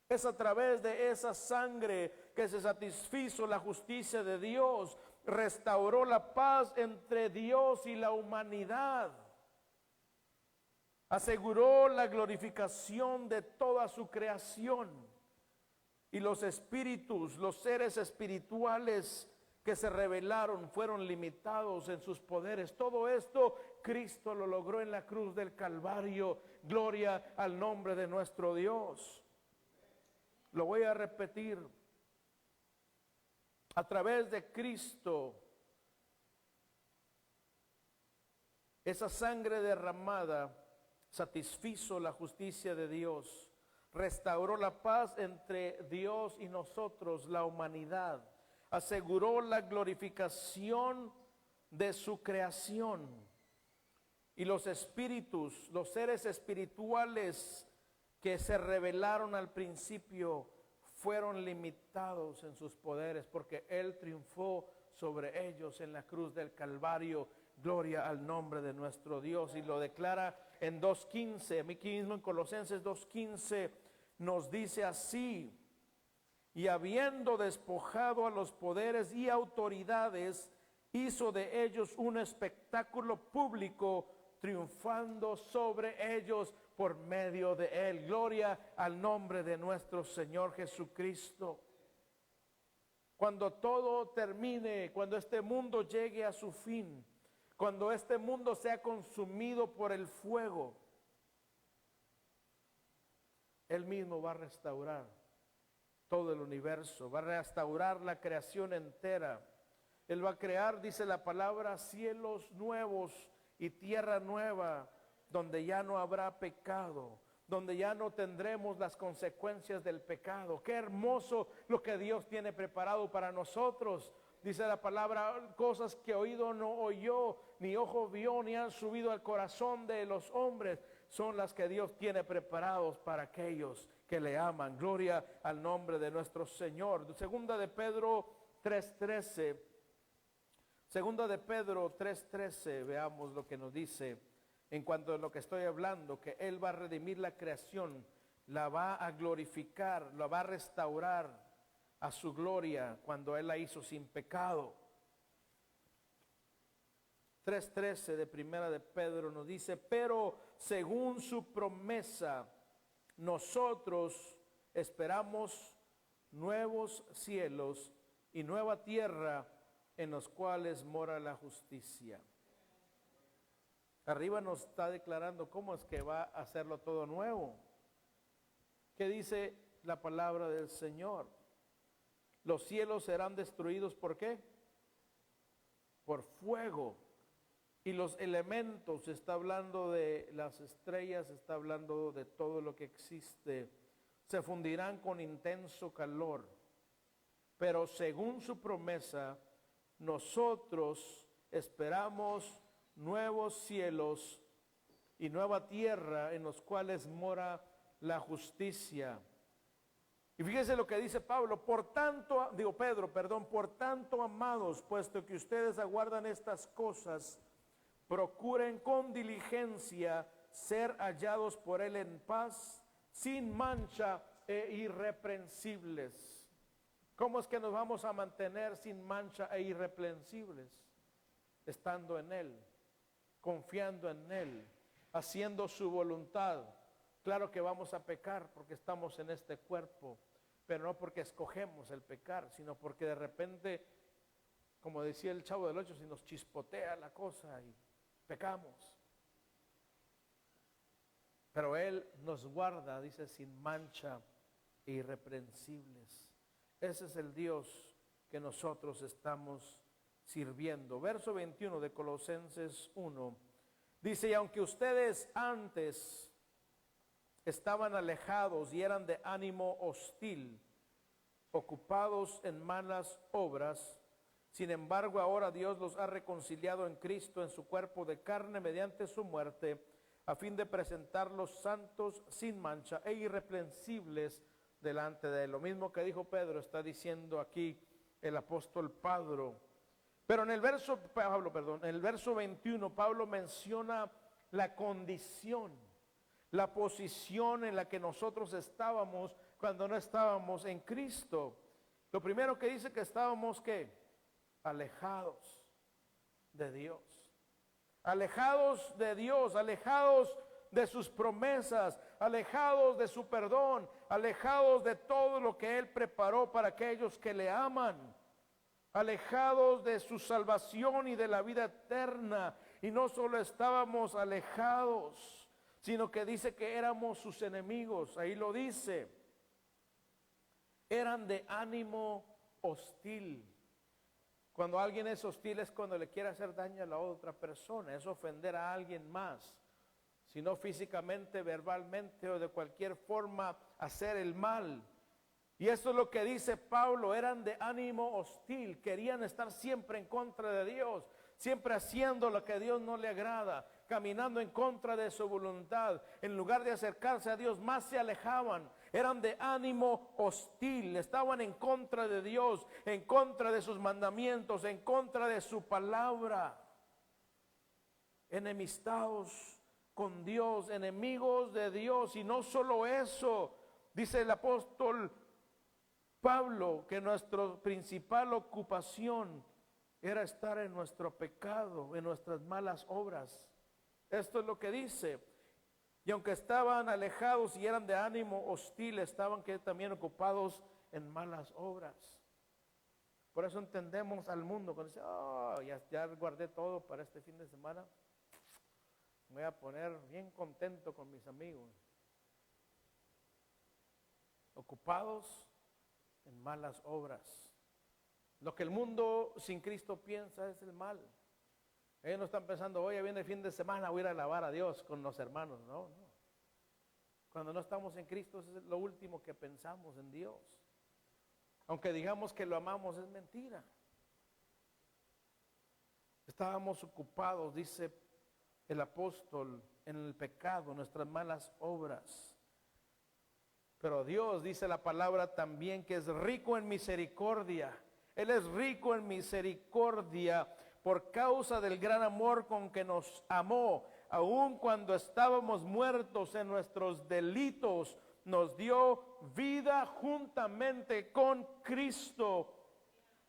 Es a través de esa sangre que se satisfizo la justicia de Dios, restauró la paz entre Dios y la humanidad, aseguró la glorificación de toda su creación, y los espíritus, los seres espirituales que se rebelaron fueron limitados en sus poderes. Todo esto Cristo lo logró en la cruz del Calvario. Gloria al nombre de nuestro Dios. Lo voy a repetir. A través de Cristo, esa sangre derramada satisfizo la justicia de Dios, restauró la paz entre Dios y nosotros, la humanidad, aseguró la glorificación de su creación, y los espíritus, los seres espirituales que se rebelaron al principio, fueron limitados en sus poderes, porque Él triunfó sobre ellos en la cruz del Calvario. Gloria al nombre de nuestro Dios. Y lo declara en 2:15, aquí mismo en Colosenses 2:15 nos dice así: y habiendo despojado a los poderes y autoridades, hizo de ellos un espectáculo público, triunfando sobre ellos por medio de Él. Gloria al nombre de nuestro Señor Jesucristo. Cuando todo termine, cuando este mundo llegue a su fin, cuando este mundo sea consumido por el fuego, Él mismo va a restaurar todo el universo, va a restaurar la creación entera. Él va a crear, dice la palabra, cielos nuevos y tierra nueva, donde ya no habrá pecado, donde ya no tendremos las consecuencias del pecado. Qué hermoso lo que Dios tiene preparado para nosotros. Dice la palabra, cosas que oído no oyó, ni ojo vio, ni han subido al corazón de los hombres, son las que Dios tiene preparados para aquellos que le aman. Gloria al nombre de nuestro Señor. Segunda de Pedro 3:13. Segunda de Pedro 3:13, veamos lo que nos dice en cuanto a lo que estoy hablando, que Él va a redimir la creación, la va a glorificar, la va a restaurar a su gloria cuando Él la hizo sin pecado. 3:13 de Primera de Pedro nos dice: pero según su promesa, nosotros esperamos nuevos cielos y nueva tierra en los cuales mora la justicia. Arriba nos está declarando cómo es que va a hacerlo todo nuevo. ¿Qué dice la palabra del Señor? Los cielos serán destruidos, ¿por qué? Por fuego. Y los elementos, está hablando de las estrellas, está hablando de todo lo que existe, se fundirán con intenso calor. Pero según su promesa, nosotros esperamos nuevos cielos y nueva tierra en los cuales mora la justicia. Y fíjese lo que dice Pedro, por tanto, amados, puesto que ustedes aguardan estas cosas, procuren con diligencia ser hallados por Él en paz, sin mancha e irreprensibles. ¿Cómo es que nos vamos a mantener sin mancha e irreprensibles? Estando en Él, confiando en Él, haciendo su voluntad. Claro que vamos a pecar porque estamos en este cuerpo, pero no porque escogemos el pecar, sino porque de repente, como decía el Chavo del Ocho, si nos chispotea la cosa y pecamos. Pero Él nos guarda, dice, sin mancha e irreprensibles. Ese es el Dios que nosotros estamos sirviendo. Verso 21 de Colosenses 1 dice: y aunque ustedes antes estaban alejados y eran de ánimo hostil, ocupados en malas obras, sin embargo ahora Dios los ha reconciliado en Cristo en su cuerpo de carne mediante su muerte, a fin de presentarlos santos, sin mancha e irreprensibles delante de Él. Lo mismo que dijo Pedro está diciendo aquí el apóstol Pablo. Pero en el verso 21, Pablo menciona la condición, la posición en la que nosotros estábamos cuando no estábamos en Cristo. Lo primero que dice que estábamos, ¿qué? Alejados de Dios. Alejados de Dios, alejados de sus promesas, alejados de su perdón, alejados de todo lo que Él preparó para aquellos que le aman, alejados de su salvación y de la vida eterna. Y no solo estábamos alejados, sino que dice que éramos sus enemigos. Ahí lo dice, eran de ánimo hostil. Cuando alguien es hostil es cuando le quiere hacer daño a la otra persona, es ofender a alguien más, sino físicamente, verbalmente o de cualquier forma hacer el mal. Y eso es lo que dice Pablo, eran de ánimo hostil, querían estar siempre en contra de Dios, siempre haciendo lo que a Dios no le agrada, caminando en contra de su voluntad. En lugar de acercarse a Dios, más se alejaban. Eran de ánimo hostil, estaban en contra de Dios, en contra de sus mandamientos, en contra de su palabra. Enemistados con Dios, enemigos de Dios. Y no solo eso, dice el apóstol Pablo, que nuestra principal ocupación era estar en nuestro pecado, en nuestras malas obras. Esto es lo que dice. Y aunque estaban alejados y eran de ánimo hostil, estaban que también ocupados en malas obras. Por eso entendemos al mundo cuando dice, oh, ya guardé todo para este fin de semana, me voy a poner bien contento con mis amigos. Ocupados en malas obras. Lo que el mundo sin Cristo piensa es el mal. Ellos no están pensando, oye, viene el fin de semana, voy a ir a alabar a Dios con los hermanos. No, no. Cuando no estamos en Cristo es lo último que pensamos en Dios. Aunque digamos que lo amamos, es mentira. Estábamos ocupados, dice el apóstol, en el pecado, nuestras malas obras. Pero Dios, dice la palabra también, que es rico en misericordia. Él es rico en misericordia por causa del gran amor con que nos amó. Aun cuando estábamos muertos en nuestros delitos, nos dio vida juntamente con Cristo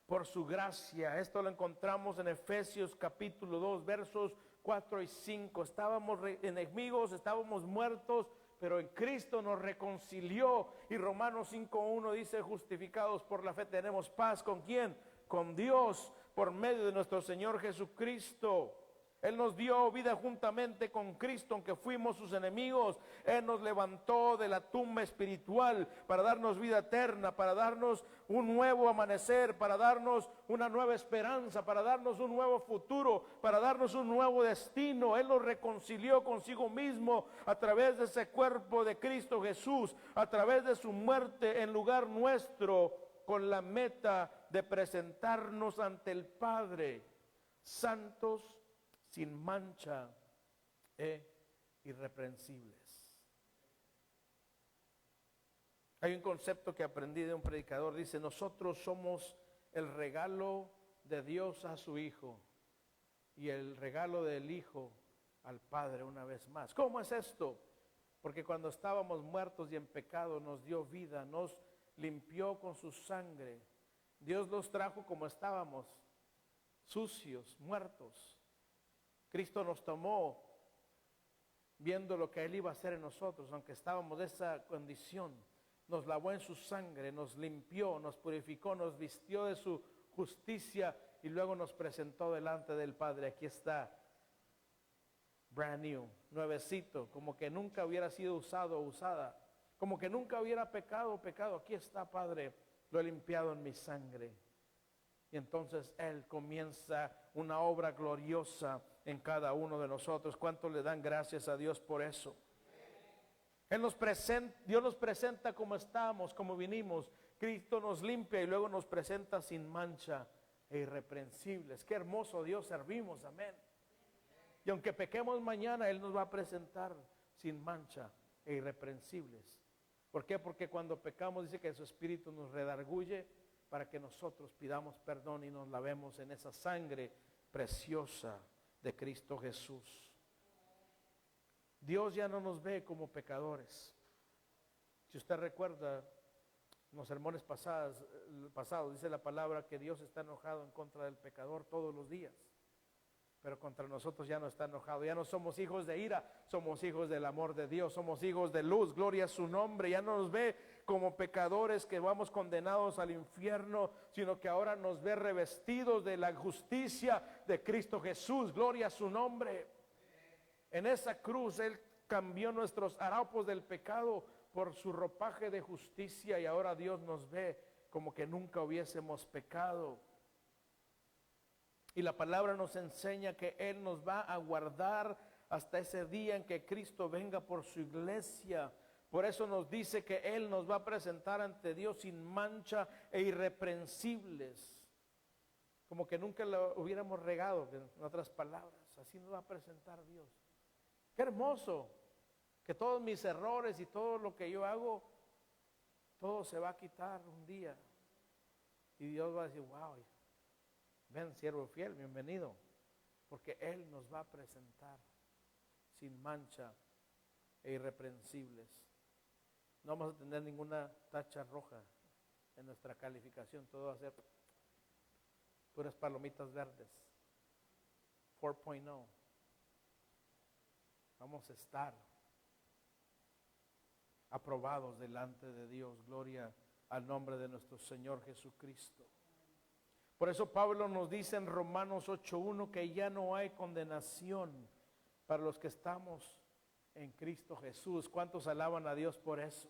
por su gracia. Esto lo encontramos en Efesios capítulo 2, versos 4 y 5. Estábamos enemigos, estábamos muertos, pero en Cristo nos reconcilió. Y Romanos 5:1 dice, justificados por la fe tenemos paz. ¿Con quién? Con Dios, por medio de nuestro Señor Jesucristo. Él nos dio vida juntamente con Cristo, aunque fuimos sus enemigos. Él nos levantó de la tumba espiritual para darnos vida eterna, para darnos un nuevo amanecer, para darnos una nueva esperanza, para darnos un nuevo futuro, para darnos un nuevo destino. Él nos reconcilió consigo mismo a través de ese cuerpo de Cristo Jesús, a través de su muerte en lugar nuestro, con la meta de presentarnos ante el Padre, santos, sin mancha e irreprensibles. Hay un concepto que aprendí de un predicador, dice, nosotros somos el regalo de Dios a su Hijo y el regalo del Hijo al Padre una vez más. ¿Cómo es esto? Porque cuando estábamos muertos y en pecado nos dio vida, nos limpió con su sangre. Dios nos trajo como estábamos, sucios, muertos. Cristo nos tomó viendo lo que Él iba a hacer en nosotros, aunque estábamos de esa condición. Nos lavó en su sangre, nos limpió, nos purificó, nos vistió de su justicia y luego nos presentó delante del Padre. Aquí está, brand new, nuevecito, como que nunca hubiera sido usado o usada, como que nunca hubiera pecado. Aquí está, Padre, lo he limpiado en mi sangre. Y entonces Él comienza una obra gloriosa en cada uno de nosotros. ¿Cuánto le dan gracias a Dios por eso? Dios nos presenta como estamos, como vinimos. Cristo nos limpia y luego nos presenta sin mancha e irreprensibles. Qué hermoso Dios servimos, amén. Y aunque pequemos mañana, Él nos va a presentar sin mancha e irreprensibles. ¿Por qué? Porque cuando pecamos dice que su espíritu nos redarguye para que nosotros pidamos perdón y nos lavemos en esa sangre preciosa de Cristo Jesús. Dios ya no nos ve como pecadores. Si usted recuerda, en los sermones pasados dice la palabra que Dios está enojado en contra del pecador todos los días, pero contra nosotros ya no está enojado. Ya no somos hijos de ira, somos hijos del amor de Dios, somos hijos de luz, gloria a su nombre. Ya no nos ve como pecadores que vamos condenados al infierno, sino que ahora nos ve revestidos de la justicia de Cristo Jesús, gloria a su nombre. En esa cruz Él cambió nuestros harapos del pecado por su ropaje de justicia, y ahora Dios nos ve como que nunca hubiésemos pecado. Y la palabra nos enseña que Él nos va a guardar hasta ese día en que Cristo venga por su iglesia. Por eso nos dice que Él nos va a presentar ante Dios sin mancha e irreprensibles, como que nunca lo hubiéramos regado, en otras palabras. Así nos va a presentar Dios. Qué hermoso que todos mis errores y todo lo que yo hago, todo se va a quitar un día. Y Dios va a decir, wow, ven siervo fiel, bienvenido. Porque Él nos va a presentar sin mancha e irreprensibles. No vamos a tener ninguna tacha roja en nuestra calificación. Todo va a ser puras palomitas verdes. 4.0. Vamos a estar aprobados delante de Dios. Gloria al nombre de nuestro Señor Jesucristo. Por eso Pablo nos dice en Romanos 8:1 que ya no hay condenación para los que estamos en Cristo Jesús. ¿Cuántos alaban a Dios por eso?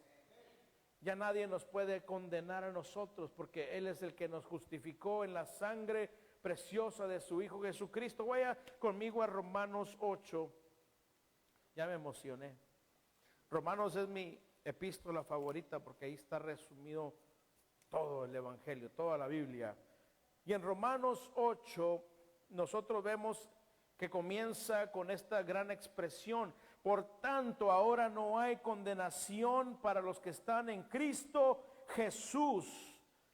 Ya nadie nos puede condenar a nosotros, porque Él es el que nos justificó en la sangre preciosa de su Hijo Jesucristo. Vaya conmigo a Romanos 8. Ya me emocioné. Romanos es mi epístola favorita, porque ahí está resumido todo el Evangelio, toda la Biblia. Y en Romanos 8 nosotros vemos que comienza con esta gran expresión: por tanto, ahora no hay condenación para los que están en Cristo Jesús,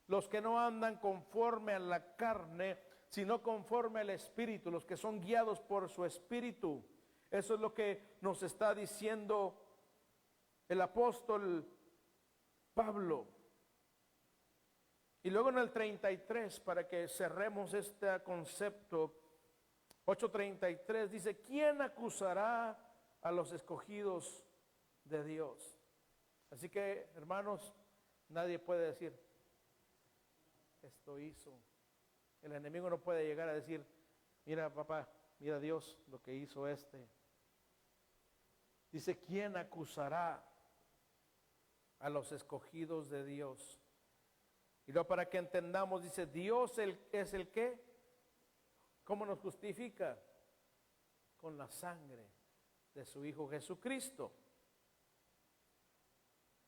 los que no andan conforme a la carne, sino conforme al Espíritu, los que son guiados por su Espíritu. Eso es lo que nos está diciendo el apóstol Pablo. Y luego en el 33, para que cerremos este concepto, 8:33 dice: ¿quién acusará a los escogidos de Dios? Así que, hermanos, nadie puede decir, esto hizo. El enemigo no puede llegar a decir, mira papá, mira Dios lo que hizo este. Dice, ¿quién acusará a los escogidos de Dios? Y luego, para que entendamos, dice, Dios es el que, ¿cómo nos justifica? Con la sangre de su Hijo Jesucristo.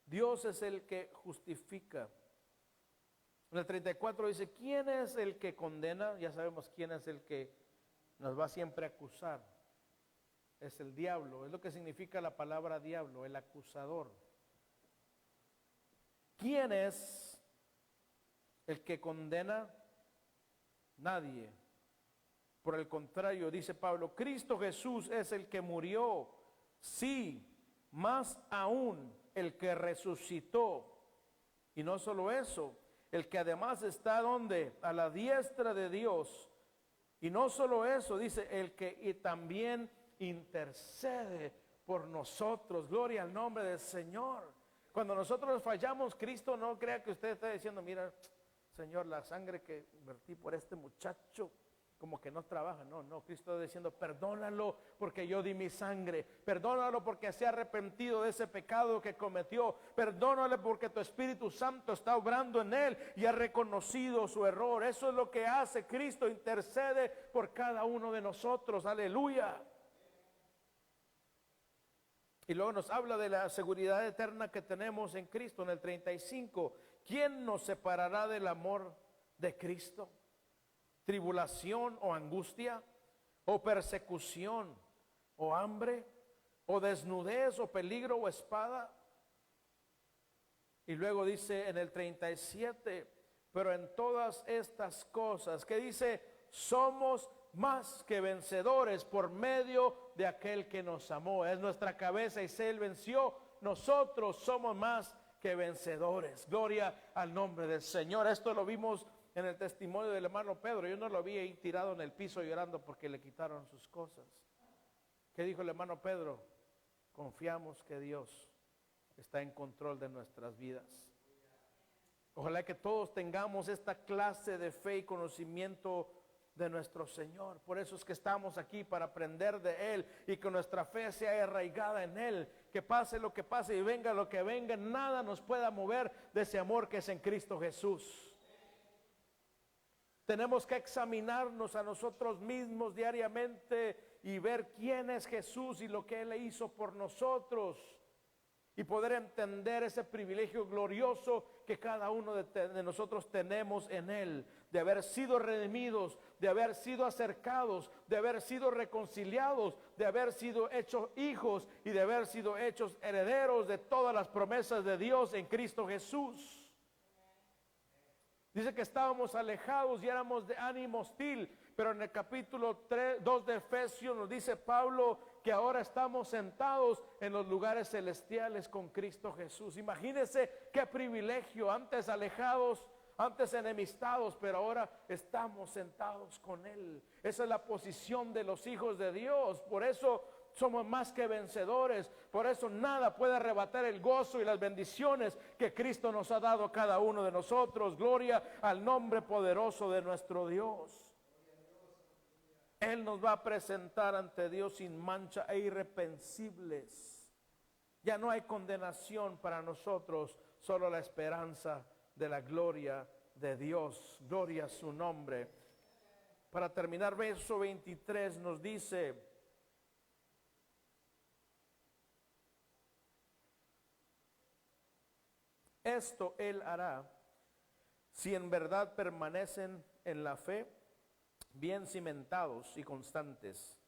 Dios es el que justifica. En el 34 dice, ¿quién es el que condena? Ya sabemos quién es el que nos va siempre a acusar. Es el diablo. Es lo que significa la palabra diablo, el acusador. ¿Quién es el que condena? Nadie. Por el contrario, dice Pablo, Cristo Jesús es el que murió, sí, más aún el que resucitó. Y no solo eso, el que además está donde, a la diestra de Dios. Y no solo eso, dice, el que también intercede por nosotros. Gloria al nombre del Señor. Cuando nosotros fallamos, Cristo no crea que usted está diciendo, mira, Señor, la sangre que vertí por este muchacho, como que no trabaja. No, Cristo está diciendo, perdónalo porque yo di mi sangre, perdónalo porque se ha arrepentido de ese pecado que cometió, perdónale porque tu Espíritu Santo está obrando en él y ha reconocido su error. Eso es lo que hace Cristo, intercede por cada uno de nosotros. Aleluya. Y luego nos habla de la seguridad eterna que tenemos en Cristo en el 35. ¿Quién nos separará del amor de Cristo? ¿Tribulación o angustia? ¿O persecución? ¿O hambre? ¿O desnudez? ¿O peligro? ¿O espada? Y luego dice en el 37, Pero en todas estas cosas, que dice, somos más que vencedores por medio de aquel que nos amó. Es nuestra cabeza y se Él venció. Nosotros somos más que vencedores. Gloria al nombre del Señor. Esto lo vimos en el testimonio del hermano Pedro. Yo no lo vi ahí tirado en el piso llorando porque le quitaron sus cosas. ¿Qué dijo el hermano Pedro? Confiamos que Dios está en control de nuestras vidas. Ojalá que todos tengamos esta clase de fe y conocimiento de nuestro Señor. Por eso es que estamos aquí, para aprender de Él, y que nuestra fe sea arraigada en Él. Que pase lo que pase y venga lo que venga, nada nos pueda mover de ese amor que es en Cristo Jesús. Tenemos que examinarnos a nosotros mismos diariamente y ver quién es Jesús y lo que Él hizo por nosotros, y poder entender ese privilegio glorioso que cada uno de nosotros tenemos en Él, de haber sido redimidos, de haber sido acercados, de haber sido reconciliados, de haber sido hechos hijos y de haber sido hechos herederos de todas las promesas de Dios en Cristo Jesús. Dice que estábamos alejados y éramos de ánimo hostil, pero en el capítulo 2 de Efesios nos dice Pablo que ahora estamos sentados en los lugares celestiales con Cristo Jesús. Imagínense qué privilegio, antes alejados, antes enemistados, pero ahora estamos sentados con Él. Esa es la posición de los hijos de Dios. Por eso somos más que vencedores. Por eso nada puede arrebatar el gozo y las bendiciones que Cristo nos ha dado a cada uno de nosotros. Gloria al nombre poderoso de nuestro Dios. Él nos va a presentar ante Dios sin mancha e irreprensibles. Ya no hay condenación para nosotros, solo la esperanza de la gloria de Dios. Gloria a su nombre. Para terminar, verso 23 nos dice: esto Él hará si en verdad permanecen en la fe, bien cimentados y constantes,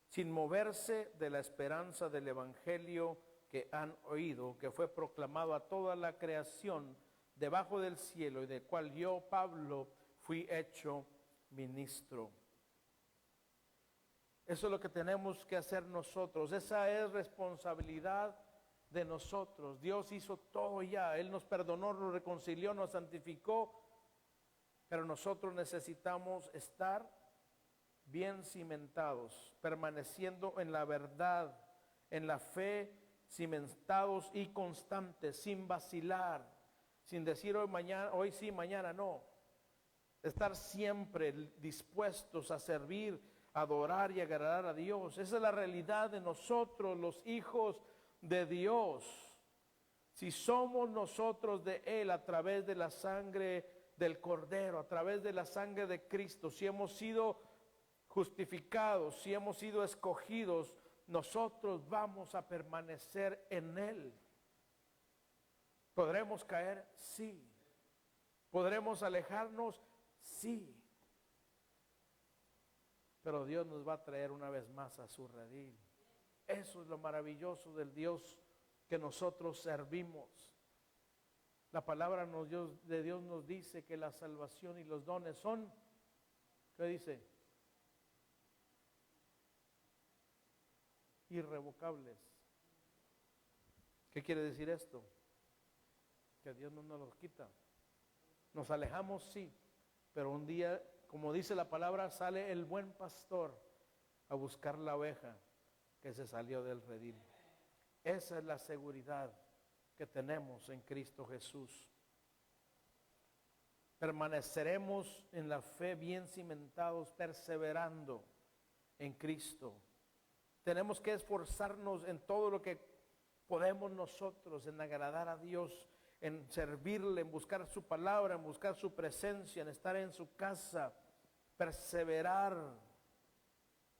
sin moverse de la esperanza del evangelio que han oído, que fue proclamado a toda la creación debajo del cielo, y del cual yo, Pablo, fui hecho ministro. Eso es lo que tenemos que hacer nosotros. Esa es responsabilidad de nosotros. Dios hizo todo ya. Él nos perdonó, nos reconcilió, nos santificó, pero nosotros necesitamos estar bien cimentados, permaneciendo en la verdad, en la fe, cimentados y constantes, sin vacilar, sin decir hoy sí, mañana no. Estar siempre dispuestos a servir, a adorar y agradar a Dios. Esa es la realidad de nosotros, los hijos de Dios. Si somos nosotros de Él a través de la sangre del Cordero, a través de la sangre de Cristo, si hemos sido justificados, si hemos sido escogidos, nosotros vamos a permanecer en Él. ¿Podremos caer? Sí. ¿Podremos alejarnos? Sí. Pero Dios nos va a traer una vez más a su redil. Eso es lo maravilloso del Dios que nosotros servimos. La palabra de Dios nos dice que la salvación y los dones son, ¿qué dice? Irrevocables. ¿Qué quiere decir esto? Que Dios no nos los quita. Nos alejamos, sí, pero un día, como dice la palabra, sale el buen pastor a buscar la oveja que se salió del redil. Esa es la seguridad que tenemos en Cristo Jesús. Permaneceremos en la fe bien cimentados, perseverando en Cristo. Tenemos que esforzarnos en todo lo que podemos nosotros, en agradar a Dios, en servirle, en buscar su palabra, en buscar su presencia, en estar en su casa, perseverar,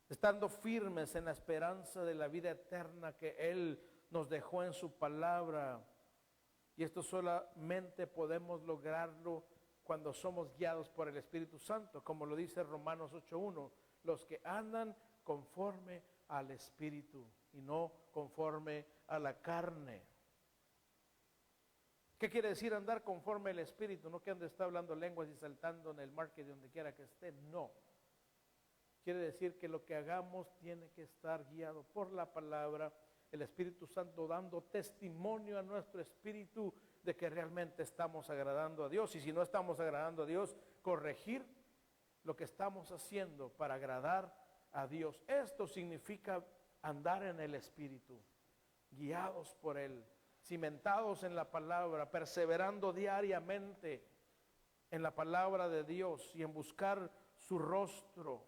estando firmes en la esperanza de la vida eterna que Él nos dejó en su palabra. Y esto solamente podemos lograrlo cuando somos guiados por el Espíritu Santo, como lo dice Romanos 8:1, los que andan conforme al Espíritu y no conforme a la carne. ¿Qué quiere decir andar conforme al Espíritu? No que ande está hablando lenguas y saltando en el market donde quiera que esté, no. Quiere decir que lo que hagamos tiene que estar guiado por la palabra, el Espíritu Santo dando testimonio a nuestro espíritu de que realmente estamos agradando a Dios. Y si no estamos agradando a Dios, corregir lo que estamos haciendo para agradar a Dios. Esto significa andar en el Espíritu, guiados por Él, cimentados en la palabra, perseverando diariamente en la palabra de Dios y en buscar su rostro.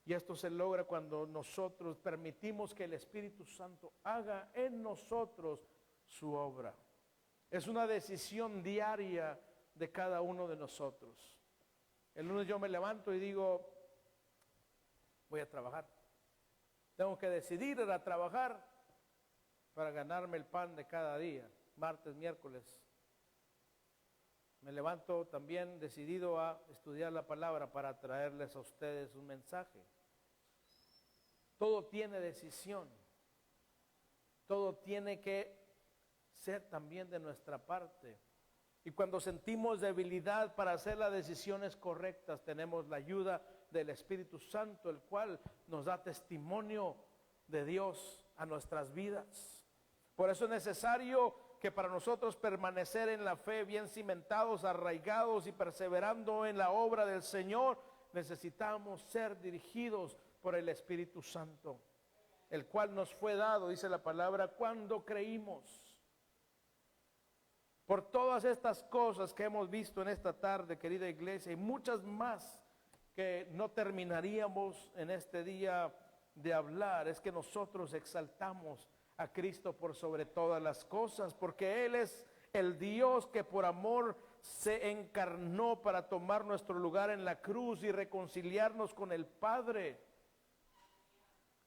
Y esto se logra cuando nosotros permitimos que el Espíritu Santo haga en nosotros su obra. Es una decisión diaria de cada uno de nosotros. El lunes yo me levanto y digo, voy a trabajar. Tengo que decidir ir a trabajar para ganarme el pan de cada día, martes, miércoles. Me levanto también decidido a estudiar la palabra para traerles a ustedes un mensaje. Todo tiene decisión. Todo tiene que ser también de nuestra parte. Y cuando sentimos debilidad para hacer las decisiones correctas, tenemos la ayuda del Espíritu Santo, el cual nos da testimonio de Dios a nuestras vidas. Por eso es necesario que para nosotros permanecer en la fe, bien cimentados, arraigados y perseverando en la obra del Señor, necesitamos ser dirigidos por el Espíritu Santo, el cual nos fue dado, dice la palabra, cuando creímos. Por todas estas cosas que hemos visto en esta tarde, querida iglesia, y muchas más que no terminaríamos en este día de hablar, es que nosotros exaltamos a Cristo por sobre todas las cosas, porque Él es el Dios que por amor se encarnó para tomar nuestro lugar en la cruz y reconciliarnos con el Padre.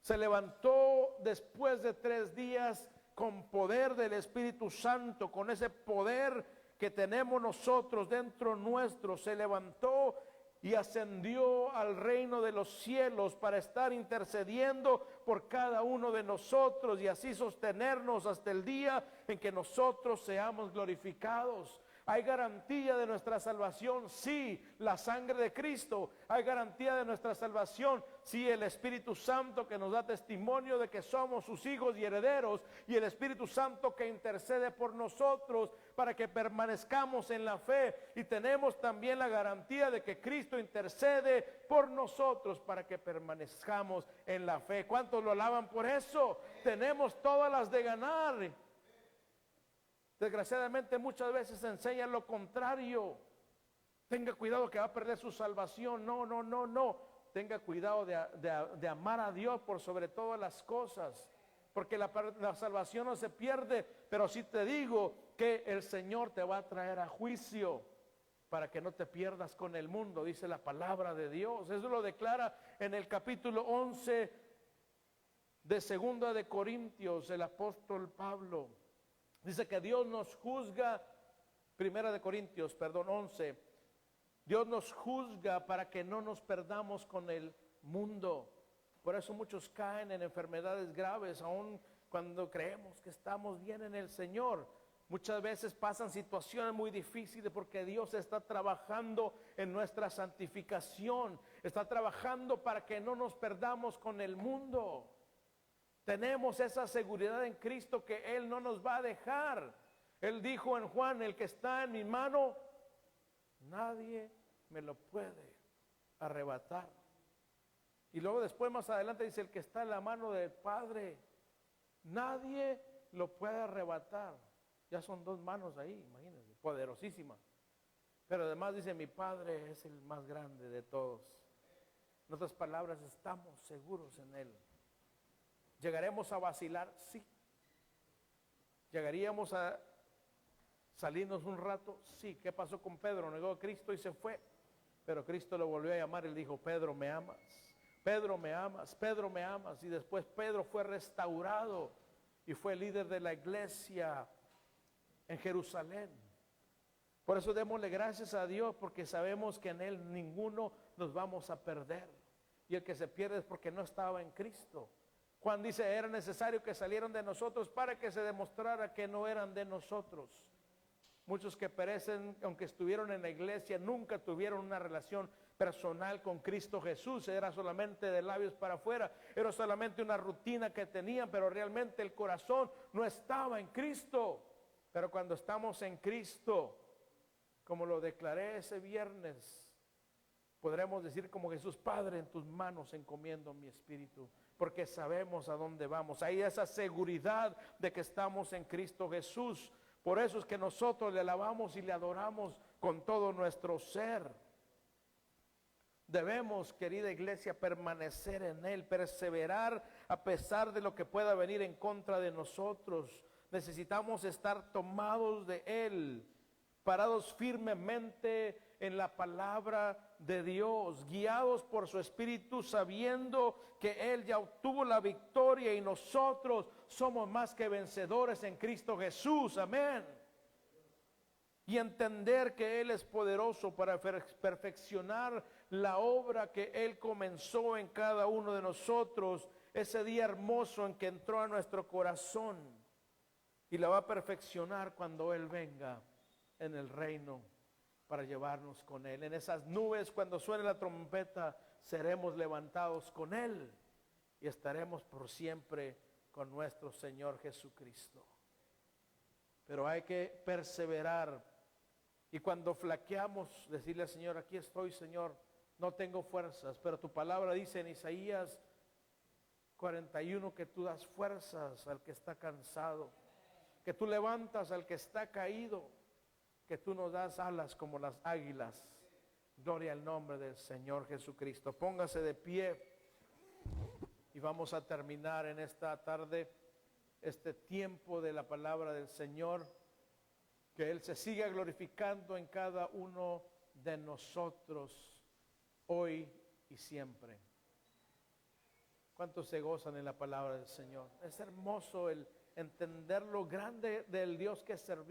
Se levantó después de 3 días con poder del Espíritu Santo, con ese poder que tenemos nosotros dentro nuestro. Se levantó y ascendió al reino de los cielos para estar intercediendo por cada uno de nosotros y así sostenernos hasta el día en que nosotros seamos glorificados. ¿Hay garantía de nuestra salvación? Sí, la sangre de Cristo. ¿Hay garantía de nuestra salvación? Sí, el Espíritu Santo que nos da testimonio de que somos sus hijos y herederos, y el Espíritu Santo que intercede por nosotros para que permanezcamos en la fe. Y tenemos también la garantía de que Cristo intercede por nosotros para que permanezcamos en la fe. ¿Cuántos lo alaban por eso? Tenemos todas las de ganar. Desgraciadamente muchas veces se enseña lo contrario. Tenga cuidado que va a perder su salvación. No. Tenga cuidado de amar a Dios por sobre todas las cosas. Porque la salvación no se pierde. Pero sí te digo que el Señor te va a traer a juicio para que no te pierdas con el mundo, dice la palabra de Dios. Eso lo declara en el capítulo 11 de Segunda de Corintios, el apóstol Pablo. Dice que Dios nos juzga, Primera de Corintios, 11. Dios nos juzga para que no nos perdamos con el mundo. Por eso muchos caen en enfermedades graves, aun cuando creemos que estamos bien en el Señor. Muchas veces pasan situaciones muy difíciles porque Dios está trabajando en nuestra santificación. Está trabajando para que no nos perdamos con el mundo. Tenemos esa seguridad en Cristo que Él no nos va a dejar. Él dijo en Juan, el que está en mi mano, nadie me lo puede arrebatar. Y luego después más adelante dice, el que está en la mano del Padre, nadie lo puede arrebatar. Ya son 2 manos ahí, imagínense, poderosísimas. Pero además dice, mi Padre es el más grande de todos. En otras palabras, estamos seguros en Él. ¿Llegaremos a vacilar? Sí. ¿Llegaríamos a salirnos un rato? Sí. ¿Qué pasó con Pedro? Negó a Cristo y se fue. Pero Cristo lo volvió a llamar y le dijo, Pedro, ¿me amas? Pedro, ¿me amas? Pedro, ¿me amas? Y después Pedro fue restaurado y fue líder de la iglesia en Jerusalén. Por eso démosle gracias a Dios, porque sabemos que en Él ninguno nos vamos a perder. Y el que se pierde es porque no estaba en Cristo. Juan dice, era necesario que salieran de nosotros para que se demostrara que no eran de nosotros. Muchos que perecen, aunque estuvieron en la iglesia, nunca tuvieron una relación personal con Cristo Jesús. Era solamente de labios para afuera, era solamente una rutina que tenían, pero realmente el corazón no estaba en Cristo. Pero cuando estamos en Cristo, como lo declaré ese viernes, podremos decir como Jesús, Padre, en tus manos encomiendo mi espíritu, porque sabemos a dónde vamos. Hay esa seguridad de que estamos en Cristo Jesús. Por eso es que nosotros le alabamos y le adoramos con todo nuestro ser. Debemos, querida iglesia, permanecer en Él, perseverar a pesar de lo que pueda venir en contra de nosotros. Necesitamos estar tomados de Él, parados firmemente en la palabra de Dios, guiados por su Espíritu, sabiendo que Él ya obtuvo la victoria y nosotros somos más que vencedores en Cristo Jesús. Amén. Y entender que Él es poderoso para perfeccionar la obra que Él comenzó en cada uno de nosotros, ese día hermoso en que entró a nuestro corazón, y la va a perfeccionar cuando Él venga en el reino para llevarnos con Él. En esas nubes, cuando suene la trompeta, seremos levantados con Él y estaremos por siempre con nuestro Señor Jesucristo. Pero hay que perseverar, y cuando flaqueamos, decirle al Señor, aquí estoy, Señor, no tengo fuerzas, pero tu palabra dice en Isaías 41 que tú das fuerzas al que está cansado, que tú levantas al que está caído, que tú nos das alas como las águilas. Gloria al nombre del Señor Jesucristo. Póngase de pie y vamos a terminar en esta tarde este tiempo de la palabra del Señor. Que Él se siga glorificando en cada uno de nosotros, hoy y siempre. ¿Cuántos se gozan en la palabra del Señor? Es hermoso el entender lo grande del Dios que servimos.